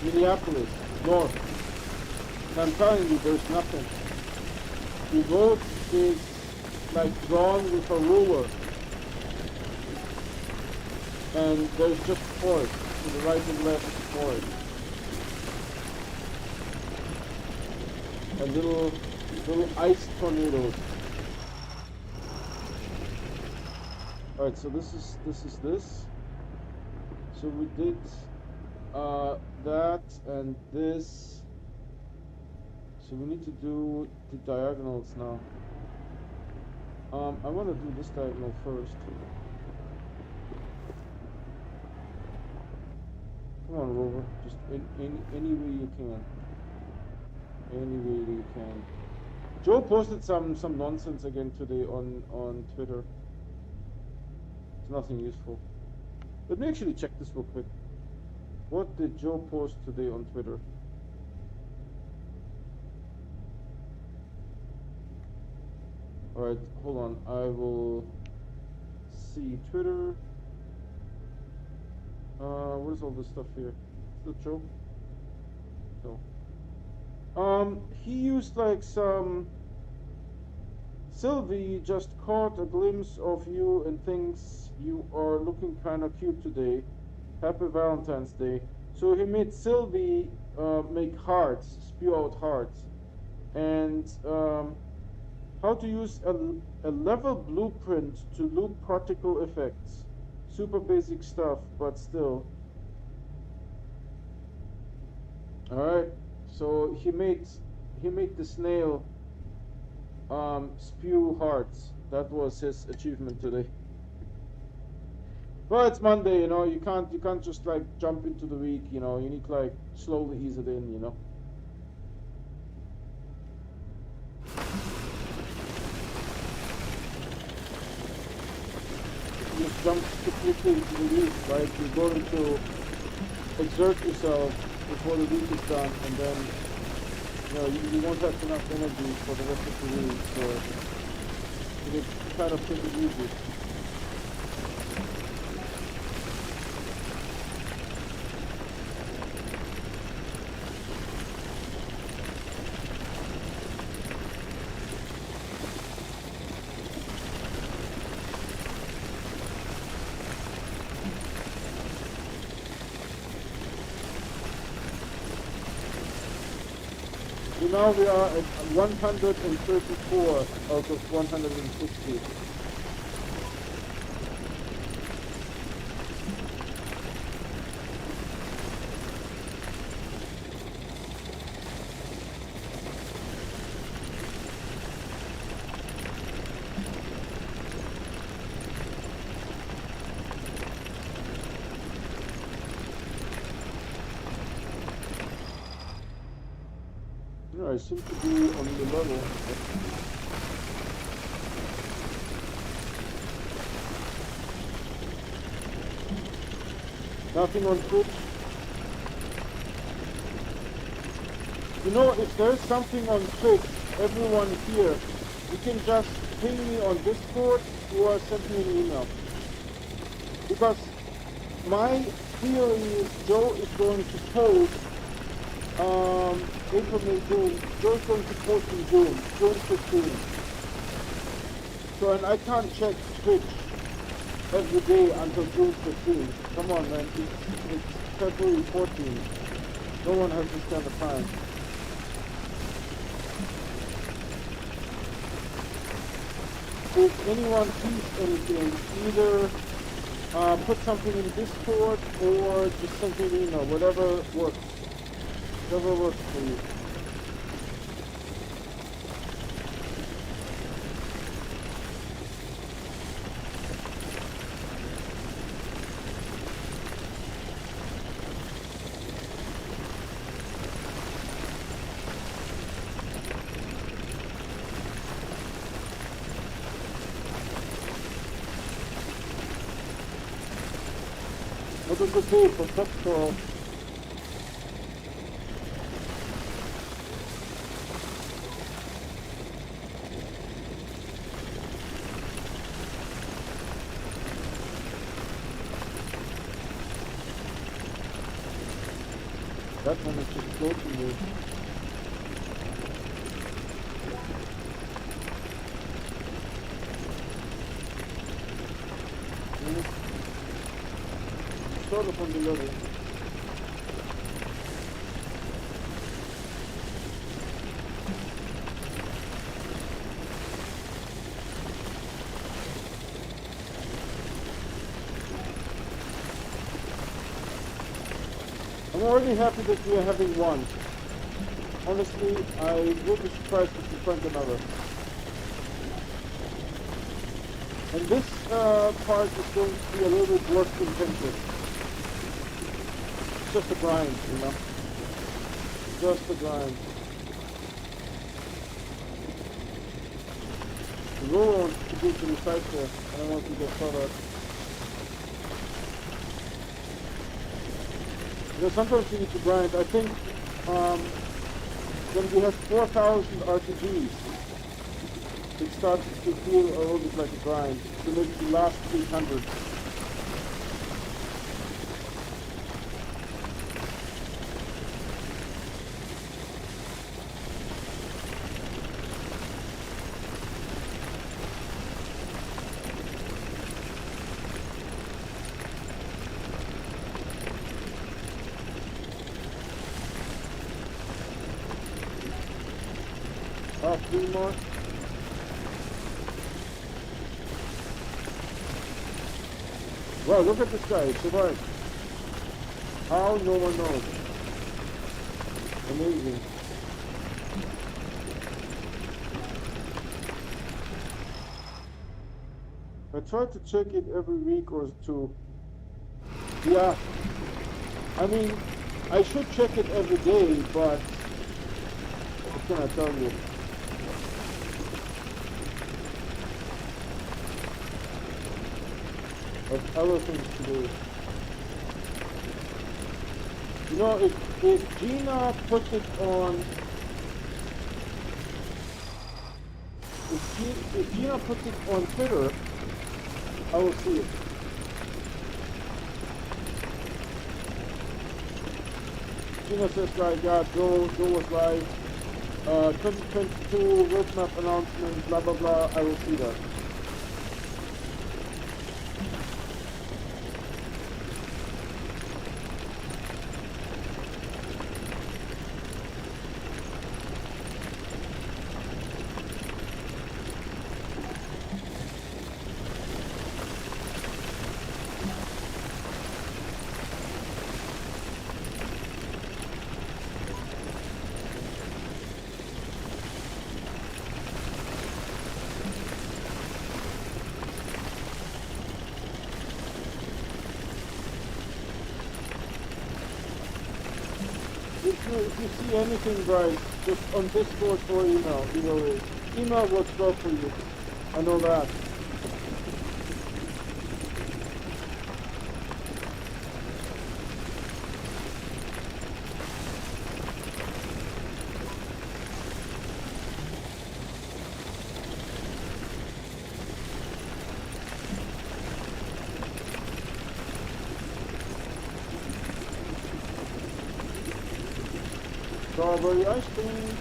Minneapolis, north. And I'm telling you, there's nothing. The road is like drawn with a ruler. And there's just forest. To the right and left is forest. And little ice tornadoes. Alright, so this is this. So we did that and this. So we need to do the diagonals now. I want to do this diagonal first. Come on, Rover. Just any way you can. Any way you can. Joe posted some nonsense again today on Twitter. It's nothing useful. Let me actually check this real quick. What did Joe post today on Twitter? Alright, hold on. I will see Twitter. What is all this stuff here? Is that Joe? No. He used like some... Sylvie just caught a glimpse of you and thinks you are looking kind of cute today. Happy Valentine's Day. So he made Sylvie make hearts, spew out hearts. And how to use a level blueprint to loop particle effects. Super basic stuff, but still. Alright, so he made the snail spew hearts. That was his achievement today. Well, it's Monday, you know, you can't just like jump into the week, you know, you need to like slowly ease it in, you know. You just jump too quickly into the week, right? You're going to exert yourself before the week is done, and then you know, you won't have enough energy for the rest of the week, so you just kind of take it easy. Now we are at 134 out of 160. I seem to be on the level. Nothing on Twitch. You know, if there's something on Twitch, everyone here, you can just ping me on Discord or send me an email. Because my theory is Joe is going to post April, May, June. Joe's going to post in June 15. So, and I can't check Twitch every day until June 15. Come on, man. It's February 14. No one has this kind of time. If anyone sees anything, either put something in Discord or just send me an email, whatever works. Whatever works for you. What does it do for textural? That one is just floating me. Sort of on the level. I'm already happy that we are having one. Honestly, I will be surprised if we find another. And this part is going to be a little bit work intensive. It's just a grind, you know? Just a grind. The roller wants to go to the side there. I don't know if you guys saw that. Because sometimes you need to grind. I think when we have 4,000 RPGs, it starts to feel a little bit like a grind. To make the last 800. Oh, 3 more. Wow, look at this guy, he survived. How? No one knows. Amazing. I try to check it every week or two. Yeah. I mean, I should check it every day, but what can I tell you? Of other things to do. You know, if Gina puts it on, if Gina puts it on Twitter, I will see it. Gina says like, yeah, Joe was live, 2022 roadmap announcement, blah blah blah. I will see that. If you see anything, guys, just on Discord or email, either way. Email works well for you. I know that. Strawberry ice cream.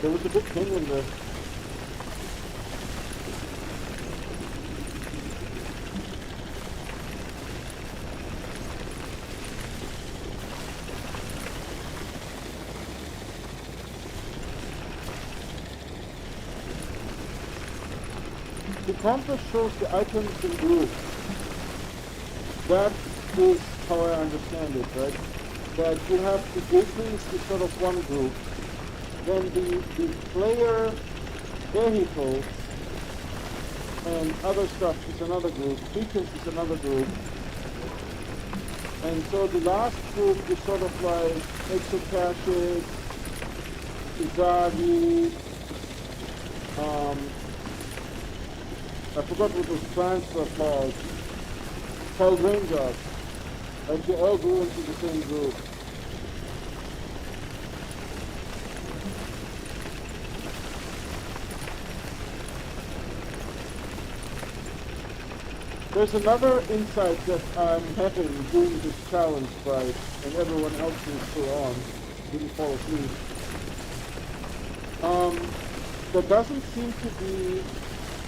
There was a big thing in there. The compass shows the items in groups. That is how I understand it, right? That you have the gateways is sort of one group, then the player vehicles and other stuff is another group, beacons is another group, and so the last group is sort of like exocaches, Izagi, I forgot what those plants are called raindrops. Like they all go into the same group. There's another insight that I'm having doing this challenge, right, and everyone else is still on, didn't fall asleep. There doesn't seem to be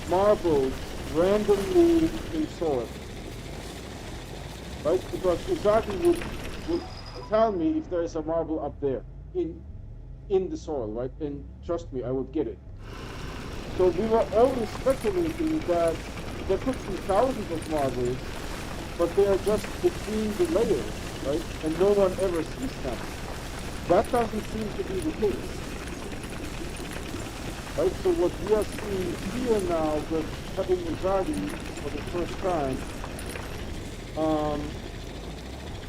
marbles randomly in soil, right? Because Uzagi would tell me if there is a marble up there in the soil, right? And trust me, I would get it. So we were always speculating that there could be thousands of marbles, but they are just between the layers, right? And no one ever sees them. That doesn't seem to be the case. Right, so what we are seeing here now with having Uzagi for the first time,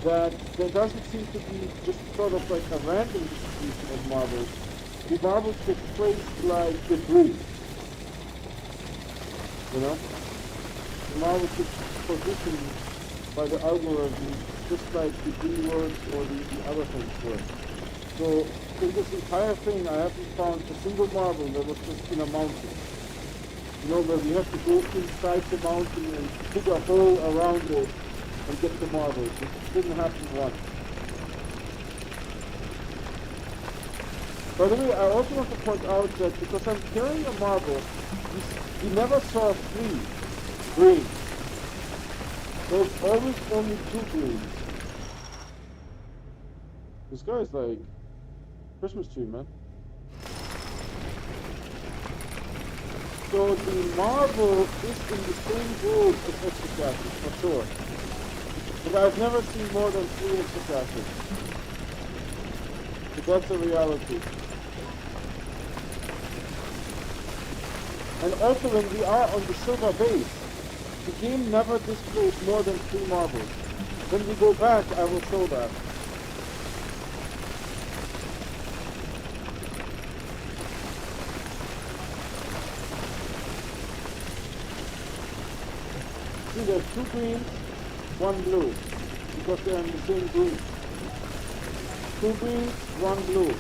that there doesn't seem to be just sort of like a random distribution of marbles. The marbles get placed like debris, you know? The marbles get positioned by the algorithm just like the keywords or the other things were. So in this entire thing, I haven't found a single marble that was just in a mountain. You know, where we have to go inside the mountain and dig a hole around it and get the marbles. It didn't happen once. By the way, I also want to point out that because I'm carrying a marble, we never saw 3 green. There's always only 2 greens. This guy's like Christmas tree, man. So the marble is in the same group as exoclasses, for sure. But I've never seen more than 3 exoclasses. So that's a reality. And also when we are on the silver base, the game never displays more than 3 marbles. When we go back, I will show that. See, there's 2 greens, 1 blue, because they're in the same group. 2 greens, 1 blue.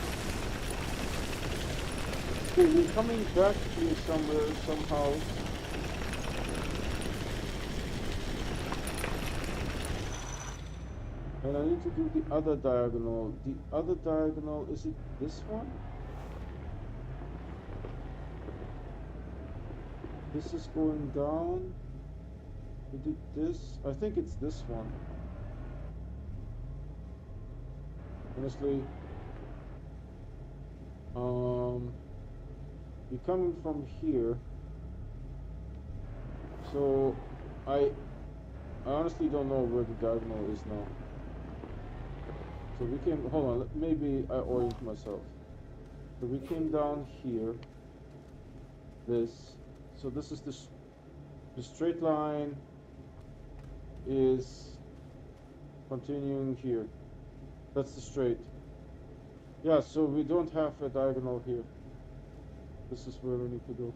Okay, we're coming back here somewhere, somehow. And I need to do the other diagonal. The other diagonal, is it this one? This is going down. We did this. I think it's this one. Honestly, you're coming from here, so I honestly don't know where the diagonal is now. So we came. Hold on. Maybe I orient myself. So we came down here. This. So this is the straight line is continuing here. That's the straight. Yeah, so we don't have a diagonal here. This is where we need to go.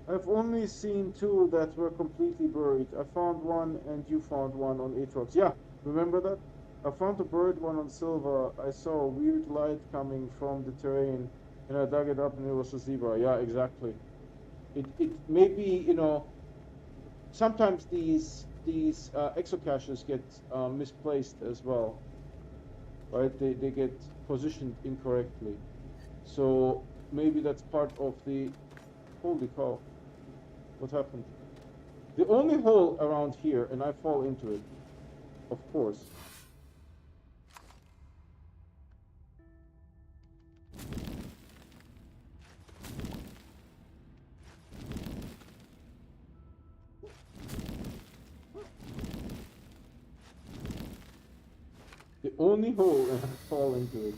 I've only seen 2 that were completely buried. I found one and you found one on Aatrox. Yeah, remember that? I found a buried one on Silva. I saw a weird light coming from the terrain and I dug it up and it was a zebra. Yeah, exactly. It may be, you know, sometimes these exocaches get misplaced as well, right? They get positioned incorrectly. So maybe that's part of the... Holy cow. What happened? The only hole around here, and I fall into it, of course. The only hole, and I fall into it.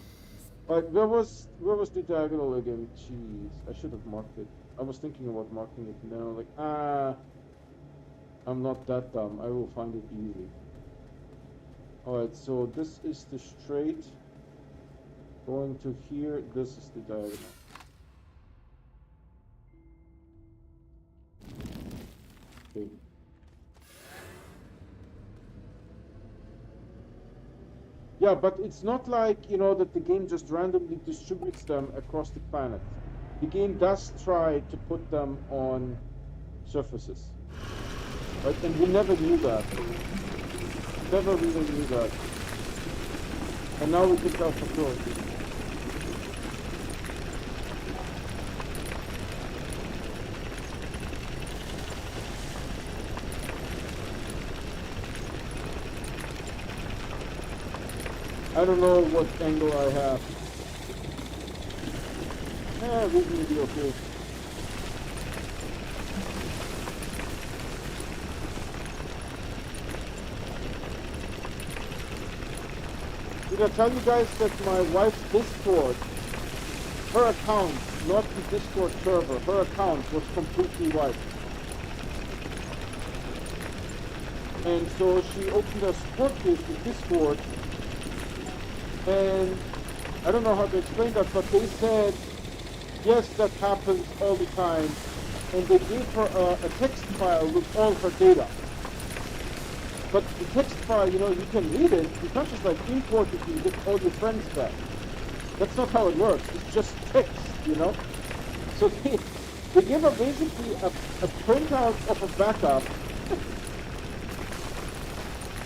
But where was the diagonal again? Jeez, I should have marked it. I was thinking about marking it, and then I was like, I'm not that dumb. I will find it easy. Alright, so this is the straight. Going to here, this is the diagonal. Okay. Yeah, but it's not like, you know, that the game just randomly distributes them across the planet. The game does try to put them on surfaces. Right? And we never knew that. Never really knew that. And now we can tell for sure. I don't know what angle I have. Yeah, we can be okay. Did I tell you guys that my wife's Discord, her account, not the Discord server, her account was completely wiped. And so she opened a support case with Discord, and I don't know how to explain that, but they said, yes, that happens all the time, and they gave her a text file with all her data. But the text file, you know, you can read it. You can't just like import it and get all your friends back. That's not how it works. It's just text, you know. So they give her basically a printout of a backup.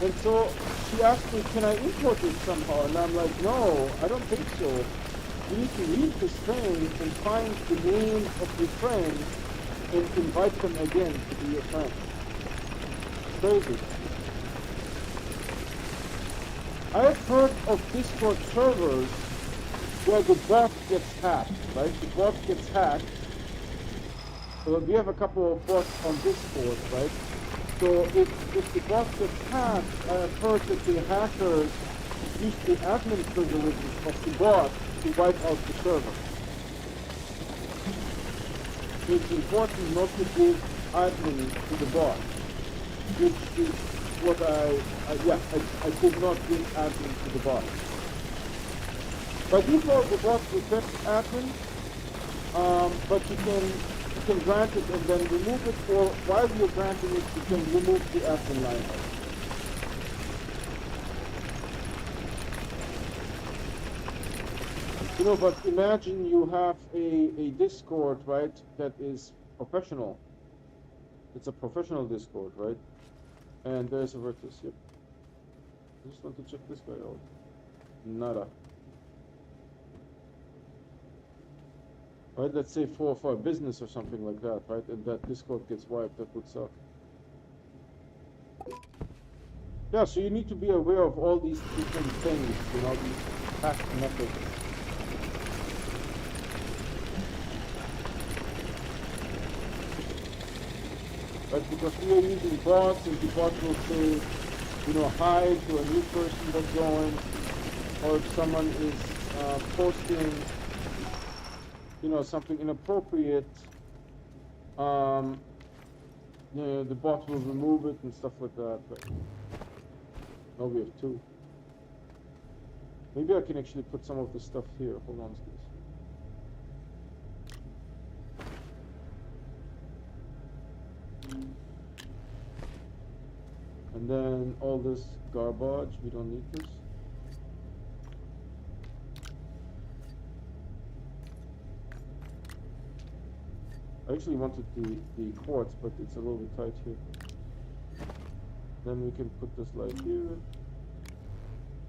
And so she asked me, can I import it somehow? And I'm like, no, I don't think so. You need to read the string and find the name of your friend and invite them again to be your friend. Crazy. I've heard of Discord servers where the bot gets hacked, right? The bot gets hacked. So we have a couple of bots on Discord, right? So if the bot gets hacked, I have heard that the hackers use the admin privileges of the bot to wipe out the server. So it's important not to give admin to the bot, which is what I did not give admin to the bot. By default, the bot requests admin, but you can grant it and then remove it, or while you're granting it, you can remove the admin line. You know, but imagine you have a Discord, right, that is professional. It's a professional Discord, right? And there's a Virtus, yep. I just want to check this guy out. Nada. Right, let's say for a business or something like that, right? And that Discord gets wiped, that would suck. Yeah, so you need to be aware of all these different things, you know, these hack methods. Right, because we are using bots, and the bot will say, you know, hi to a new person that's joined, or if someone is posting, you know, something inappropriate, you know, the bot will remove it and stuff like that. But now we have two. Maybe I can actually put some of this stuff here. Hold on, please. And then all this garbage, we don't need this. I actually wanted the quartz, but it's a little bit tight here. Then we can put this light here.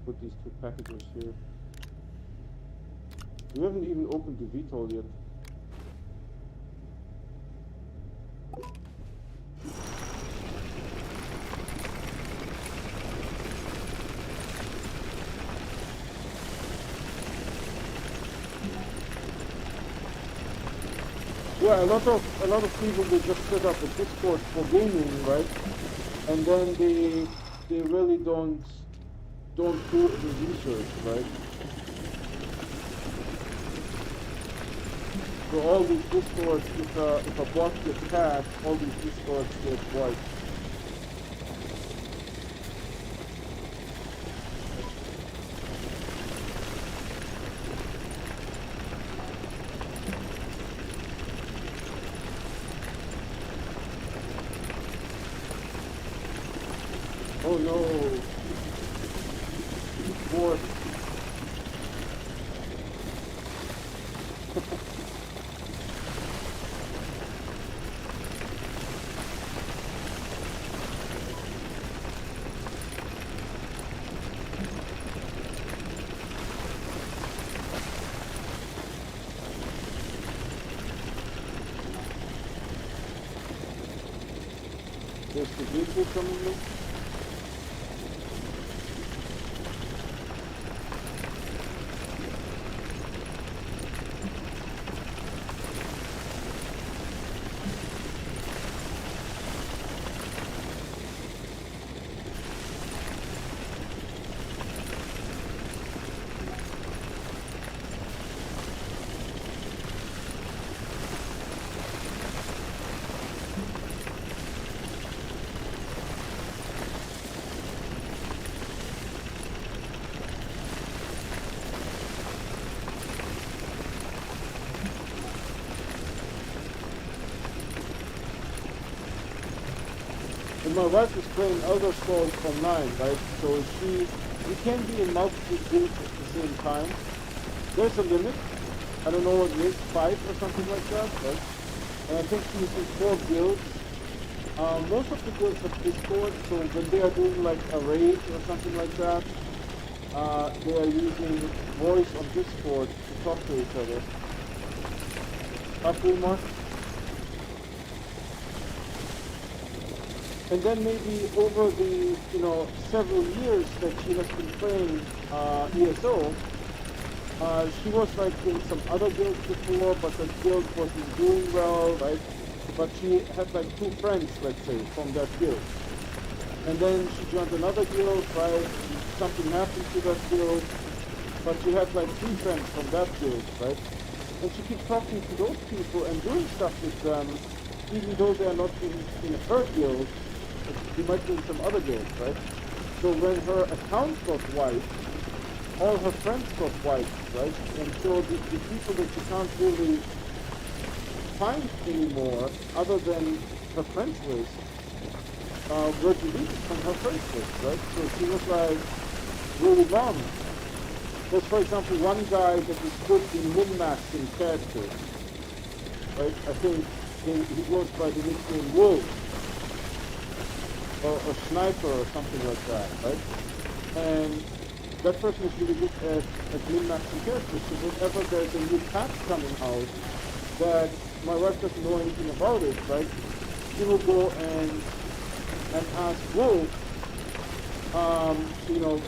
Put these two packages here. We haven't even opened the VTOL yet. Yeah, a lot of people, they just set up a Discord for gaming, right? And then they really don't do any research, right? So all these Discords, if a bot gets hacked, all these Discords get wiped. Oh no! Fourth. There's the vehicle coming in. And my wife is playing Elder Scrolls Online, right? So we can be in multiple guilds at the same time. There's a limit. I don't know what it is, 5 or something like that, right? And I think she's in 4 guilds. Most of the guilds have Discord, so when they are doing like a raid or something like that, they are using voice on Discord to talk to each other. Up, Mark? And then maybe over the, several years that she has been playing ESO, she was like in some other guilds before, but the guild wasn't doing well, right? But she had like 2 friends, let's say, from that guild. And then she joined another guild, right? Something happened to that guild, but she had like 3 friends from that guild, right? And she keeps talking to those people and doing stuff with them, even though they are not in her guild. She might be in some other guilds, right? So when her account got wiped, all her friends got wiped, right? And so the people that she can't really find anymore, other than her friends list, were deleted from her friends list, right? So she was like really bummed. There's, for example, one guy that is good in min-maxing characters, right? I think he goes by the nickname Wolf. Or Sniper or something like that, right? And that person is really good at min-maxing characters, so whenever there's a new patch coming out that my wife doesn't know anything about it, right? She will go and ask Wolf,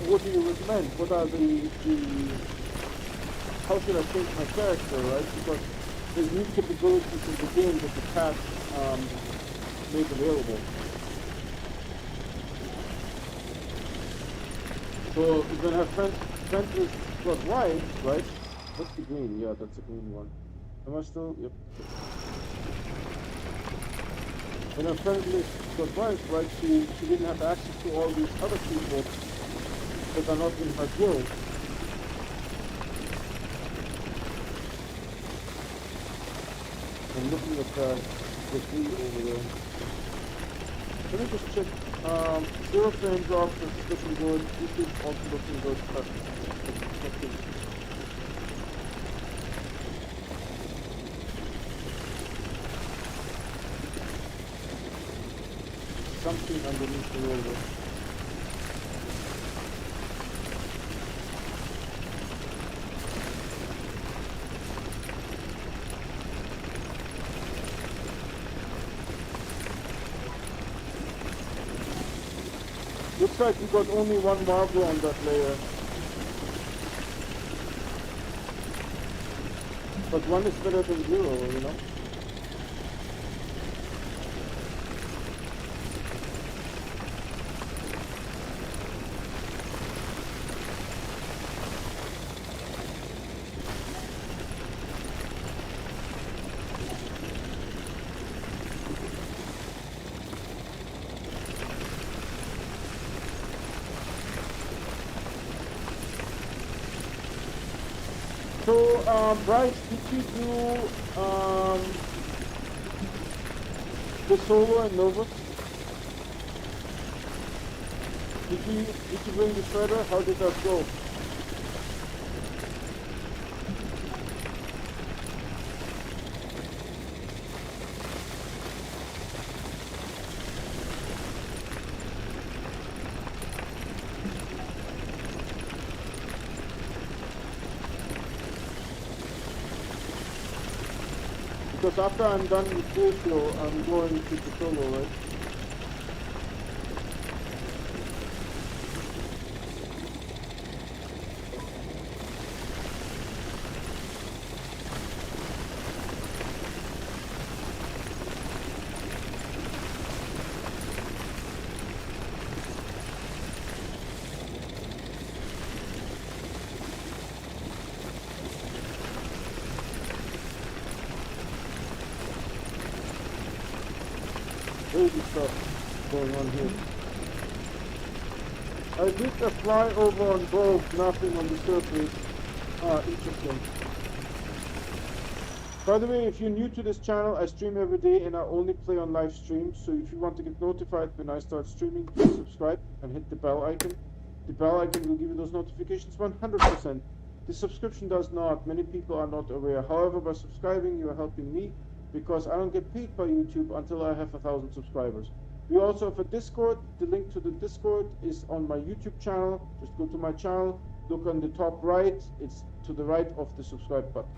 what do you recommend? What are the how should I change my character, right? Because there's new capabilities in the game that the patch made available. So when her friends list got white, right? What's the green? Yeah, that's the green one. Am I still? Yep. When her friends list got white, right? She didn't have access to all these other people that are not in her guild. I'm looking at the tree over there. Let me just check. 0 frame drop is looking good. This is also looking good. Something underneath the roller. Looks like we got only 1 marble on that layer. But 1 is better than 0, you know? So, Bryce, did you do the Solo and Novus? Did you bring the shredder? How did that go? Because after I'm done with this show, I'm going to the solo, right? Crazy stuff going on here. I did a flyover on both, nothing on the surface. Ah, interesting. By the way, if you're new to this channel, I stream every day and I only play on live streams. So if you want to get notified when I start streaming, please subscribe and hit the bell icon. The bell icon will give you those notifications 100%. The subscription does not. Many people are not aware. However, by subscribing, you are helping me because I don't get paid by YouTube until I have 1,000 subscribers. We also have a Discord. The link to the Discord is on my YouTube channel. Just go to my channel, look on the top right. It's to the right of the subscribe button.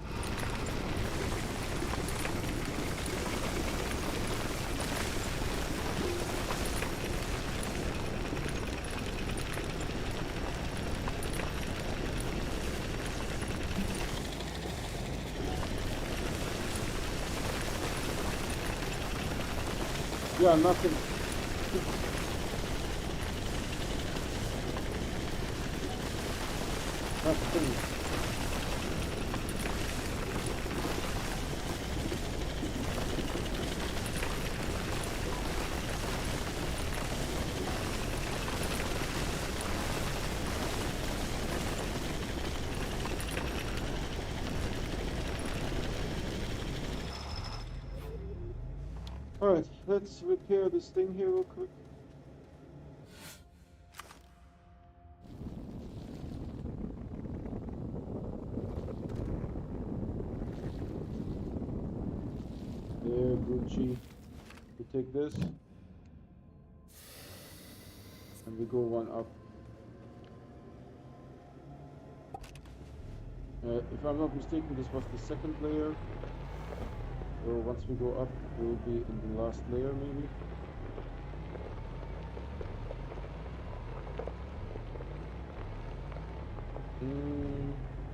Yeah, nothing. Nothing. Alright, let's repair this thing here real quick. There, Gucci. We take this. And we go one up. If I'm not mistaken, this was the second layer. So once we go up, we'll be in the last layer maybe.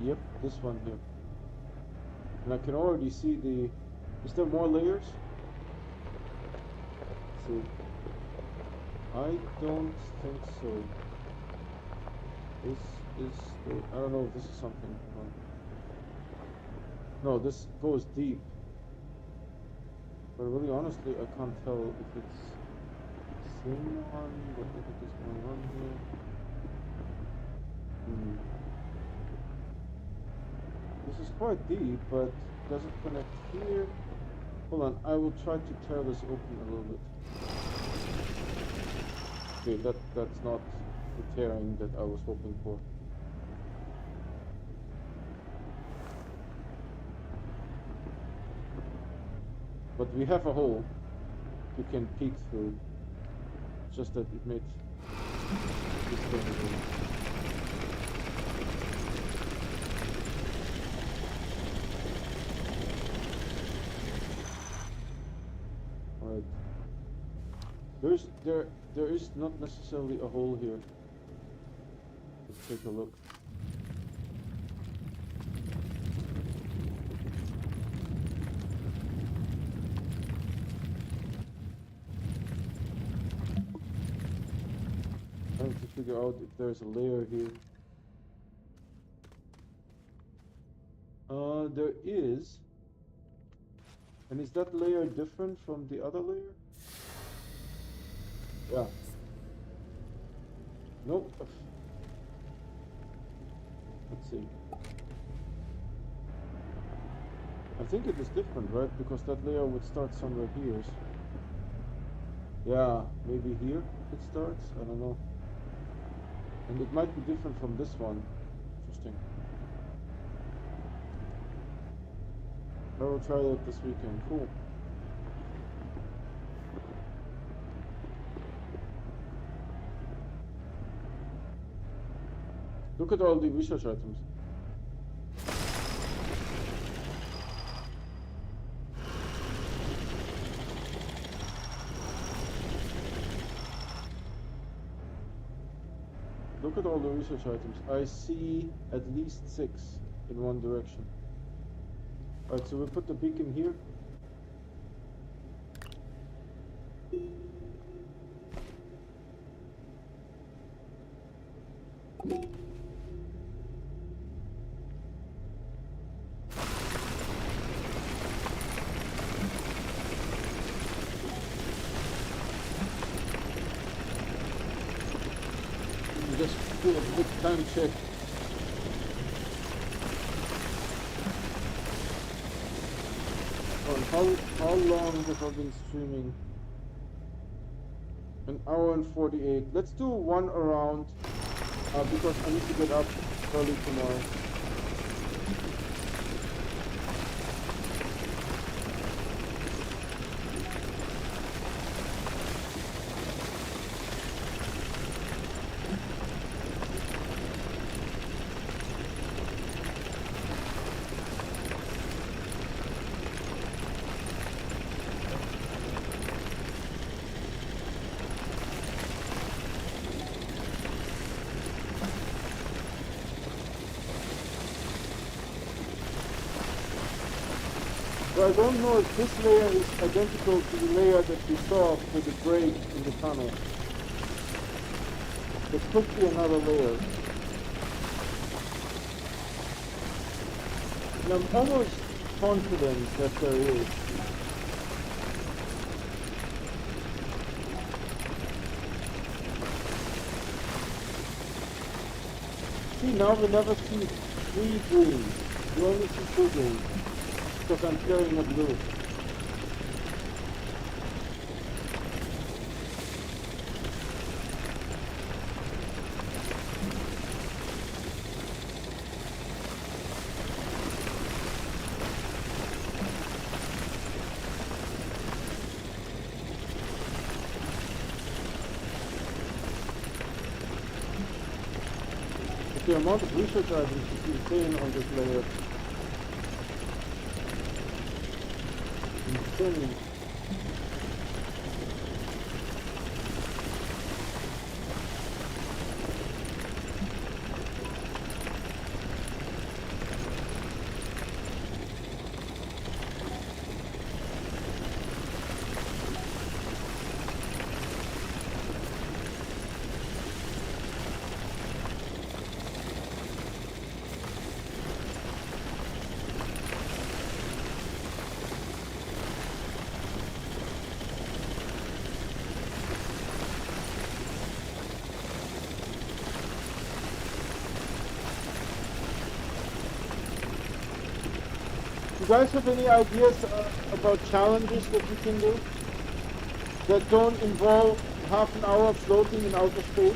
Yep, this one here. And I can already see the... Is there more layers? So I don't think so. This is the... I don't know if this is something. No, this goes deep. But really, honestly, I can't tell if it's the same one. What the heck is going on here? This is quite deep, but does it connect here? Hold on, I will try to tear this open a little bit. Okay, that's not the tearing that I was hoping for. But we have a hole you can peek through. It's just that it made this thing again. Alright. There is not necessarily a hole here. Let's take a look. Trying to figure out if there's a layer here. There is. And is that layer different from the other layer? Yeah. Nope. Let's see. I think it is different, right? Because that layer would start somewhere here. Yeah, maybe here it starts? I don't know. And it might be different from this one. Interesting. I will try that this weekend. Cool. Look at all the research items. look at all the research items. I see at least 6 in one direction. Alright, so we'll put the beacon here. Just do a quick time check. On how long have I been streaming? An hour and 48. Let's do one around because I need to get up early tomorrow. So I don't know if this layer is identical to the layer that we saw with the break in the tunnel. There could be another layer. And I'm almost confident that there is. See, now we never see 3 greens. We only see 2 greens. Because I'm carrying a blue. But the amount of research items is insane on this layer. Insane. You guys have any ideas about challenges that you can do that don't involve half an hour floating in outer space?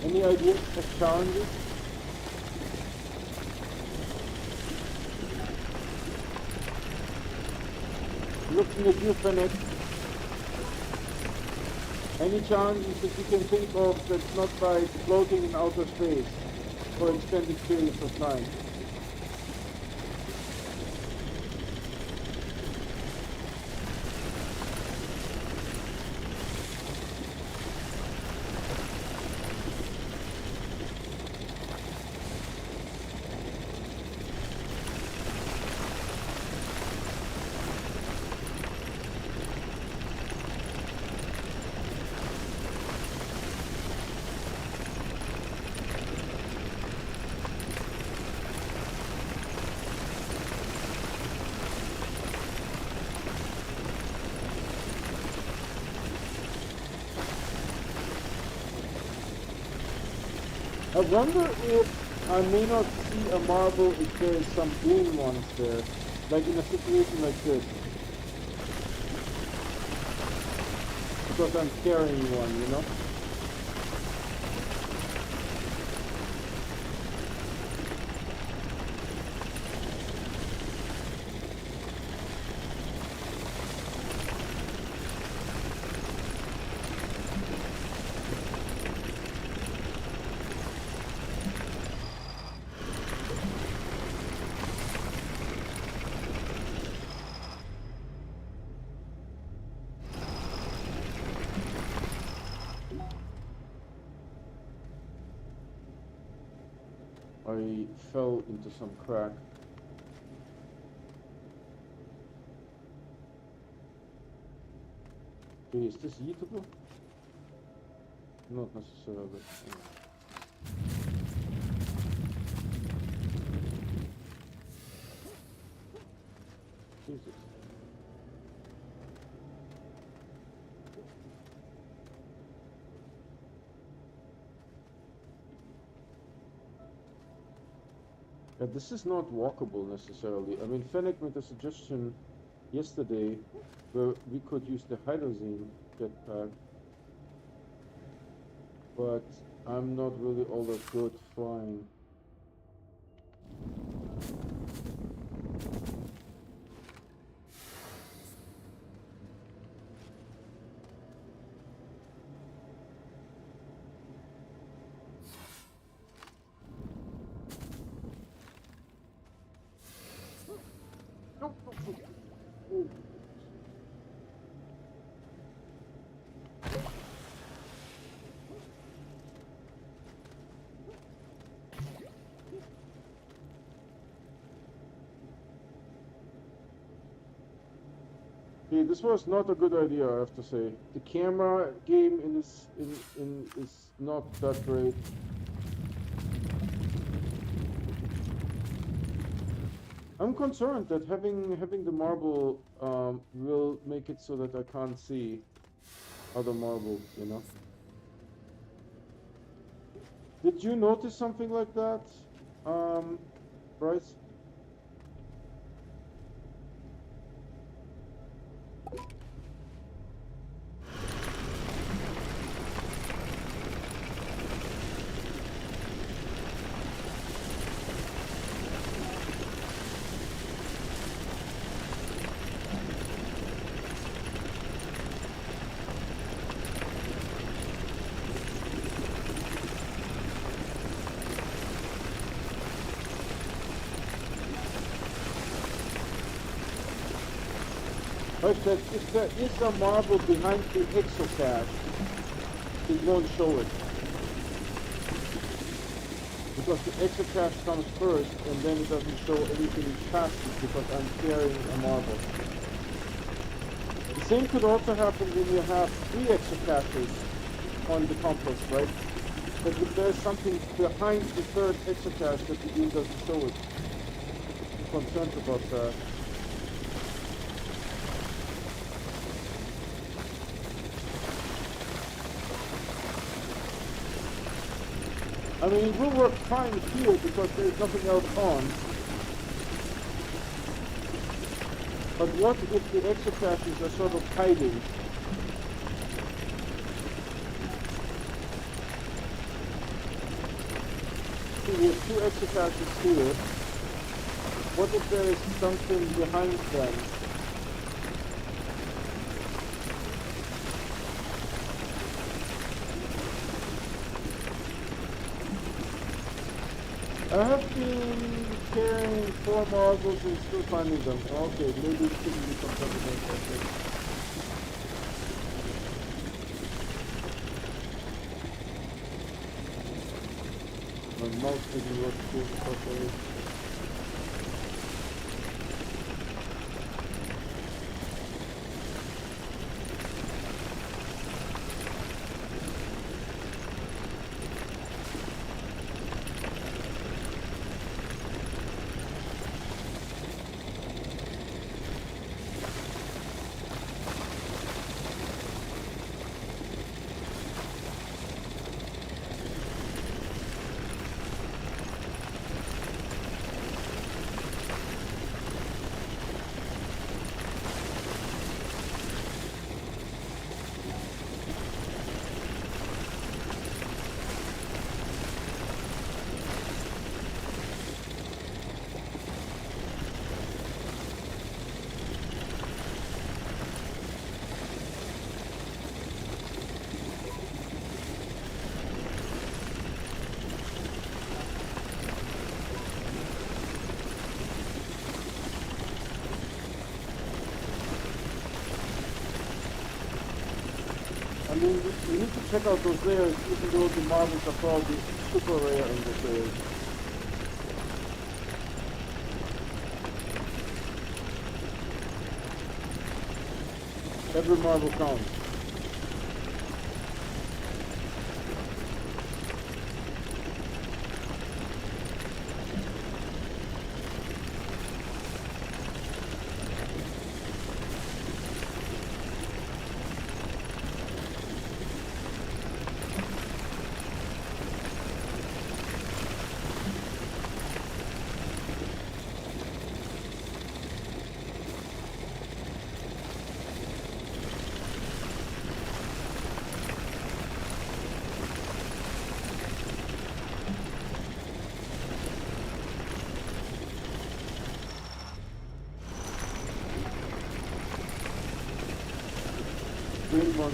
Any ideas of challenges? Looking at you, Fennec. Any challenges that you can think of that's not by floating in outer space for extended periods of time? I wonder if I may not see a marble if there is some green ones there, like in a situation like this. Because I'm carrying one, you know? I fell into some crack. Okay, is this eatable? Not necessarily. Jesus. Yeah, this is not walkable necessarily. I mean, Fennec made a suggestion yesterday where we could use the hydrazine jetpack, but I'm not really all that good flying. Okay, this was not a good idea, I have to say. The camera game is not that great. I'm concerned that having the marble will make it so that I can't see other marbles, you know. Did you notice something like that, Bryce? But if there is a marble behind the exocache, it won't show it. Because the exocache comes first, and then it doesn't show anything past it because I'm carrying a marble. The same could also happen when you have 3 exocaches on the complex, right? But if there's something behind the 3rd exocache that the game doesn't show it, I'm concerned about that. I mean, it will work fine here because there is nothing else on. But what if the exocaches are sort of hiding? See, we have 2 exocaches here. What if there is something behind them? I have been carrying 4 marbles and still finding them. Okay, maybe it shouldn't be something like that. My mouse didn't work properly. I mean, we need to check out those layers, even though the marbles are probably super rare in those layers. Every marble counts. Green one.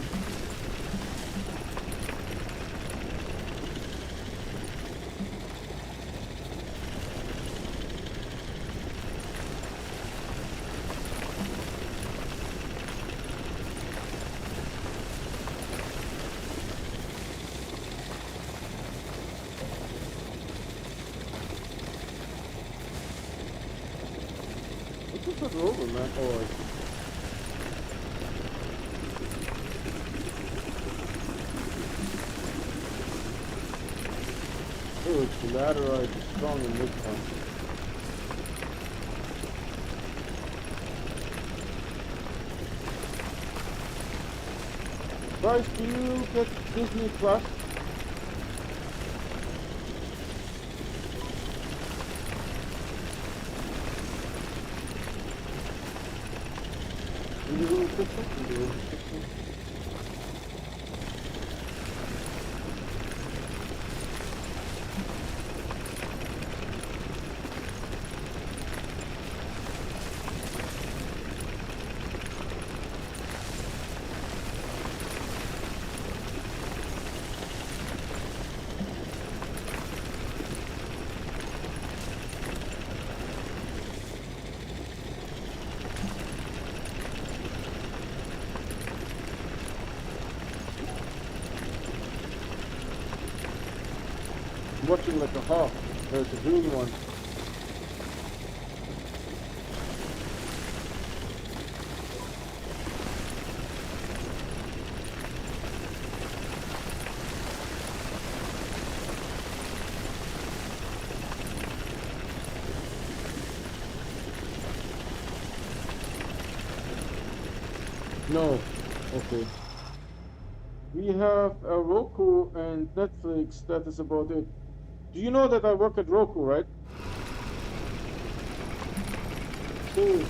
What's this other over, man? Oh, I see. Oh, it's laterite is strong in this one. Guys, do you get Disney Plus? In the room system? In the room system? Watching like a hawk. There's a green one. No. Okay. We have a Roku and Netflix. That is about it. Do you know that I work at Roku, right? Seriously.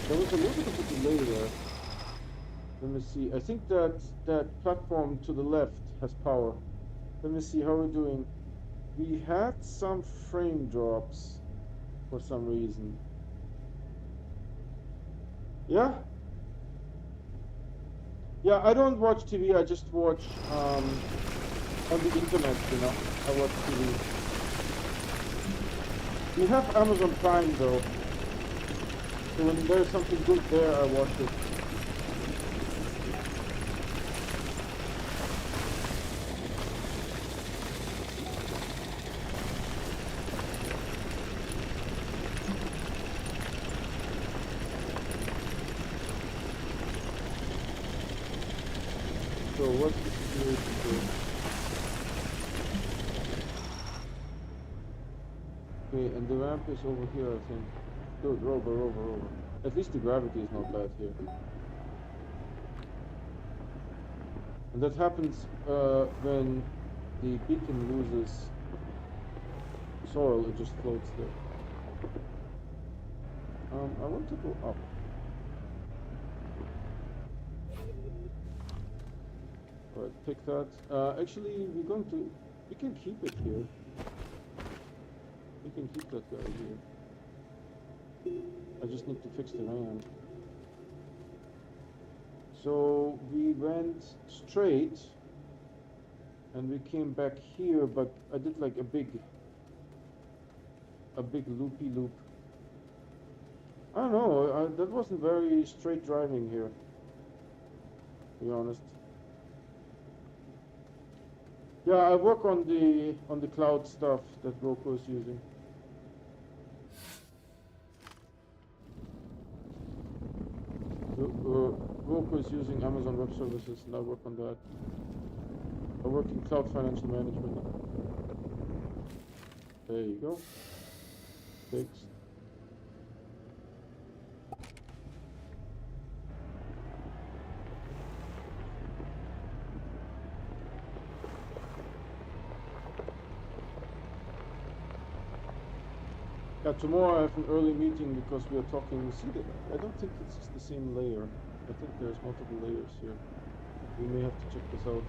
There was a little bit of a delay there. Let me see. I think that platform to the left has power. Let me see how we're doing. We had some frame drops for some reason. Yeah? Yeah, I don't watch TV. I just watch on the internet, you know. I watch TV. We have Amazon Prime though. So when there's something good there, I watch it. So what's the situation here? Okay, and the ramp is over here, I think. Dude, rover. At least the gravity is not bad here. And that happens when the beacon loses soil, it just floats there. I want to go up. Alright, pick that. Actually, we can keep it here. We can keep that guy here. I just need to fix the ramp. So we went straight and we came back here, but I did like a big loopy loop I don't know. That wasn't very straight driving here, to be honest. Yeah, I work on the cloud stuff that Roku is using. Roku is using Amazon Web Services, and I work on that. I work in cloud financial management. There you go. Fixed. Yeah, tomorrow I have an early meeting because we are talking. See, I don't think it's the same layer. I think there's multiple layers here. We may have to check this out.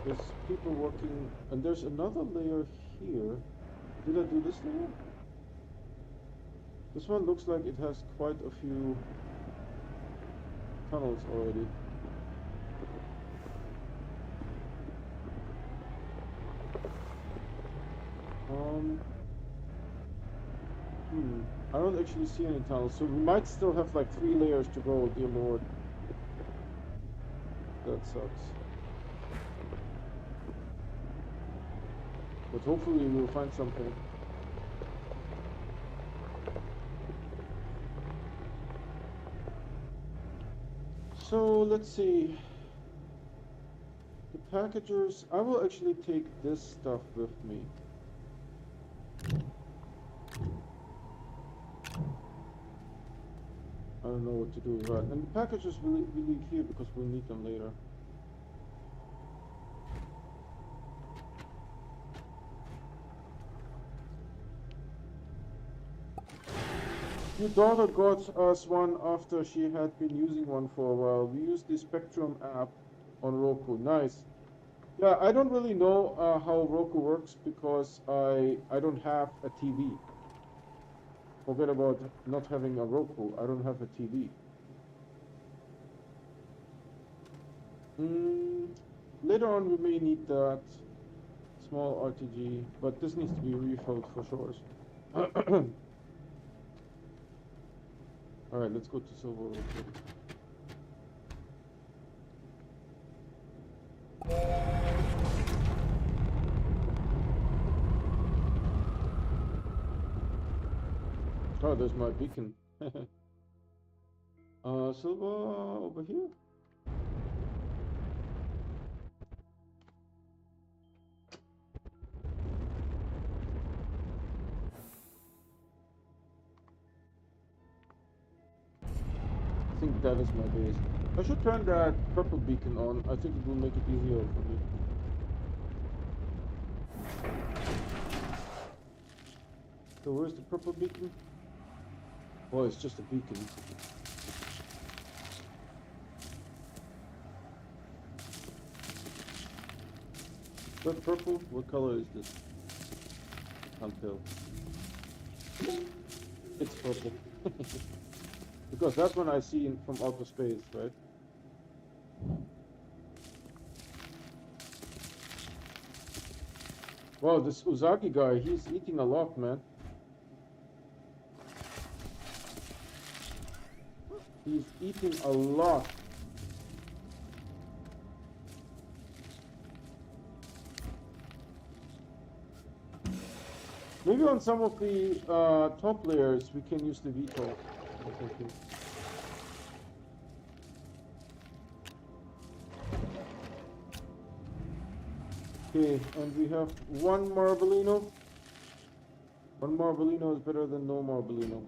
There's people working, and there's another layer here. Did I do this layer? This one looks like it has quite a few tunnels already. I don't actually see any tunnels, so we might still have like 3 layers to go, dear Lord. That sucks. But hopefully we'll find something. So let's see. The packagers, I will actually take this stuff with me. I don't know what to do with that. And the packages we leave here because we'll need them later. Your daughter got us one after she had been using one for a while. We use the Spectrum app on Roku. Nice. Yeah, I don't really know how Roku works because I don't have a TV. Forget about not having a Roku. I don't have a TV. Later on we may need that small RTG, but this needs to be refilled for sure. Alright, let's go to silver real quick. Oh, there's my beacon. Silver over here? I think that is my base. I should turn that purple beacon on. I think it will make it easier for me. So where's the purple beacon? Oh, it's just a beacon. Is that purple? What color is this? Can't tell. It's purple. Because that's one I see from outer space, right? Wow, this Uzagi guy, he's eating a lot, man. He's eating a lot. Maybe on some of the top layers we can use the VTOL. Okay, and we have one Marbolino. One Marbolino is better than no Marbolino.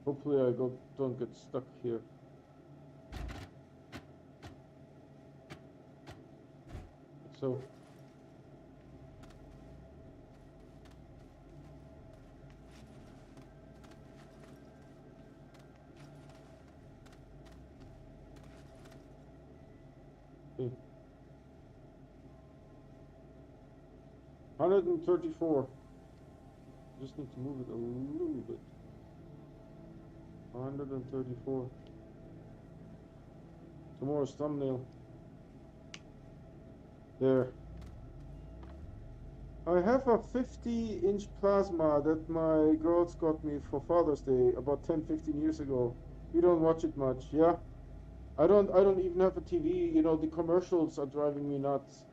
Hopefully I don't get stuck here. So. Okay. 134. Just need to move it a little bit. 134. Tomorrow's thumbnail. There. I have a 50-inch plasma that my girls got me for Father's Day about 10-15 years ago. You don't watch it much, yeah? I don't even have a TV. You know, the commercials are driving me nuts.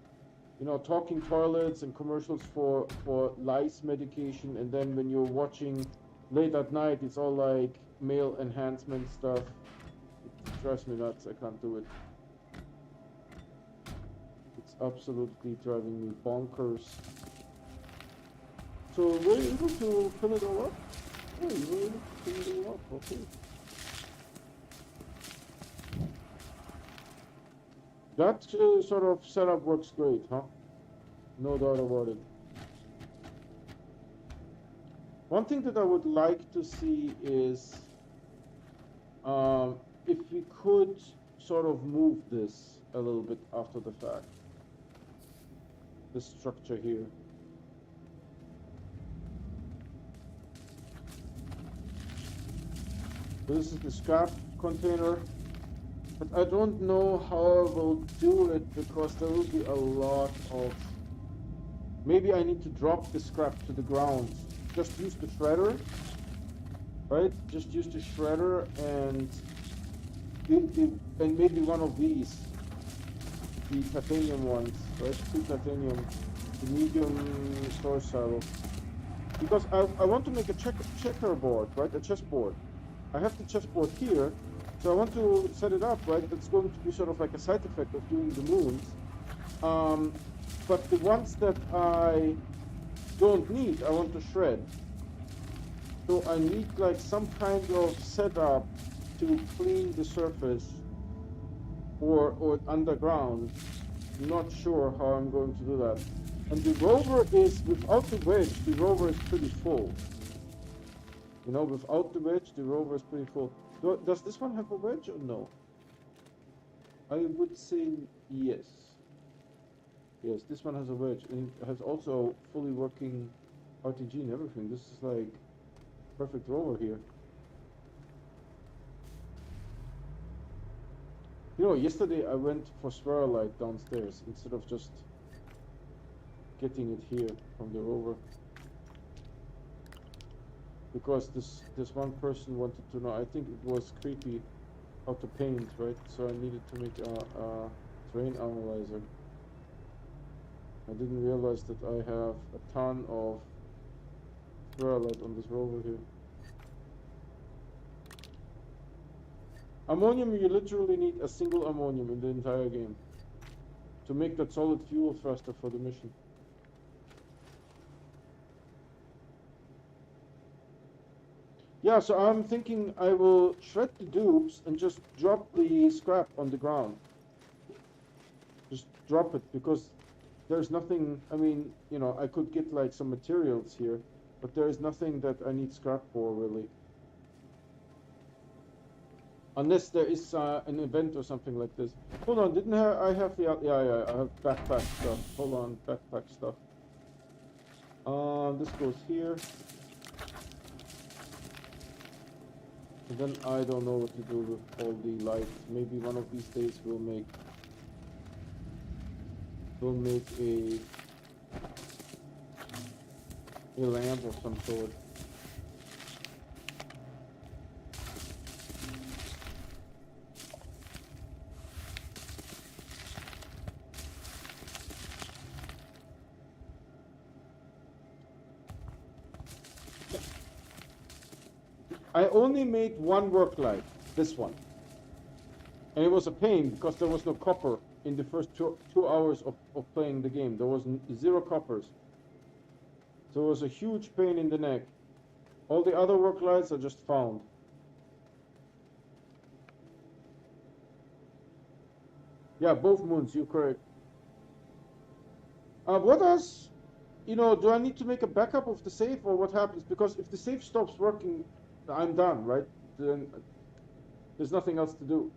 You know, talking toilets and commercials for lice medication, and then when you're watching late at night, it's all like male enhancement stuff. It drives me nuts. I can't do it. It's absolutely driving me bonkers. So were you able to fill it all up? Oh, you were able to fill it all up, okay. That sort of setup works great, huh? No doubt about it. One thing that I would like to see is if we could sort of move this a little bit after the fact. This structure here. This is the scrap container, but I don't know how I will do it because there will be a lot of... Maybe I need to drop the scrap to the ground. Just use the shredder, right? Just use the shredder and maybe one of these, the titanium ones, right? 2 titanium, the medium storage silo. Because I want to make a checkerboard, right? A chessboard. I have the chessboard here, so I want to set it up, right? That's going to be sort of like a side effect of doing the moons. But the ones that I don't need, I want to shred. So I need like some kind of setup to clean the surface or underground. I'm not sure how I'm going to do that. And the rover is, without the wedge, the rover is pretty full. You know, without the wedge, the rover is pretty full. Does this one have a wedge or no? I would say yes. Yes, this one has a wedge, and it has also fully working RTG and everything. This is like perfect rover here. You know, yesterday I went for spherulite downstairs instead of just getting it here from the rover. Because this one person wanted to know, I think it was creepy how to paint, right? So I needed to make a terrain analyzer. I didn't realize that I have a ton of spherulite on this rover here. Ammonium, you literally need a single ammonium in the entire game to make that solid fuel thruster for the mission. Yeah, so I'm thinking I will shred the dupes and just drop the scrap on the ground. Just drop it, because there's nothing, I mean, you know, I could get like some materials here, but there is nothing that I need scrap for, really. Unless there is an event or something like this. Hold on, didn't I have the, yeah, I have backpack stuff. Hold on, backpack stuff. This goes here. And then I don't know what to do with all the lights. Maybe one of these days we'll make a lamp of some sort. I only made one work light, this one. And it was a pain because there was no copper in the first two hours of playing the game. There was 0 coppers. So it was a huge pain in the neck. All the other work lights I just found. Yeah, both moons, you're correct. What else? You know, do I need to make a backup of the save, or what happens? Because if the save stops working, I'm done, right? Then there's nothing else to do.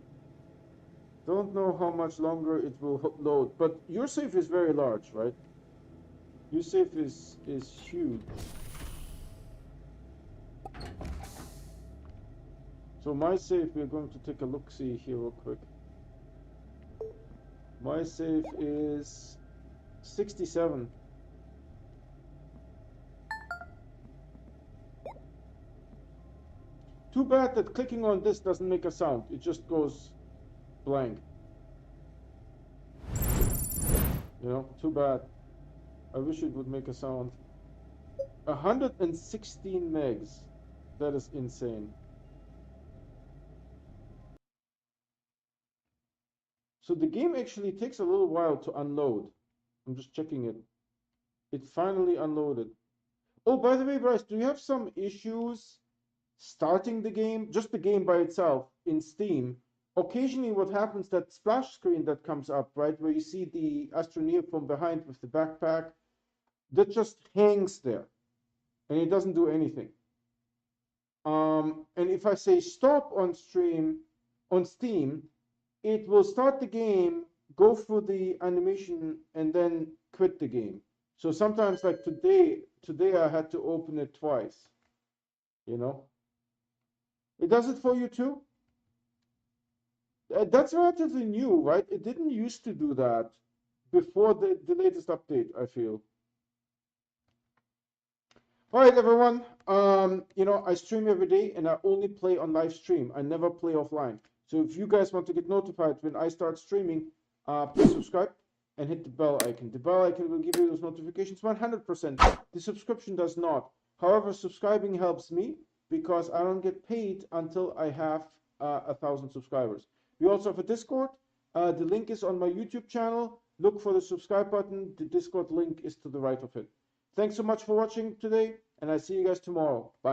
Don't know how much longer it will load, but your safe is very large, right? Your safe is huge. So my safe, we're going to take a look-see here real quick. My safe is 67. Too bad that clicking on this doesn't make a sound. It just goes blank. You know, too bad. I wish it would make a sound. 116 megs. That is insane. So the game actually takes a little while to unload. I'm just checking it. It finally unloaded. Oh, by the way, Bryce, do you have some issues starting the game, just the game by itself in Steam? Occasionally what happens, that splash screen that comes up, right, where you see the Astroneer from behind with the backpack, that just hangs there and it doesn't do anything. And if I say stop on Steam, it will start the game, go through the animation, and then quit the game. So sometimes, like today I had to open it twice. You know, it does it for you too. That's relatively new, right? It didn't used to do that before the latest update, I feel. All right, everyone. You know, I stream every day and I only play on live stream. I never play offline. So if you guys want to get notified when I start streaming, please subscribe and hit the bell icon. The bell icon will give you those notifications 100%. The subscription does not. However, subscribing helps me because I don't get paid until I have 1,000 subscribers. We also have a Discord. The link is on my YouTube channel. Look for the subscribe button. The Discord link is to the right of it. Thanks so much for watching today, and I see you guys tomorrow. Bye.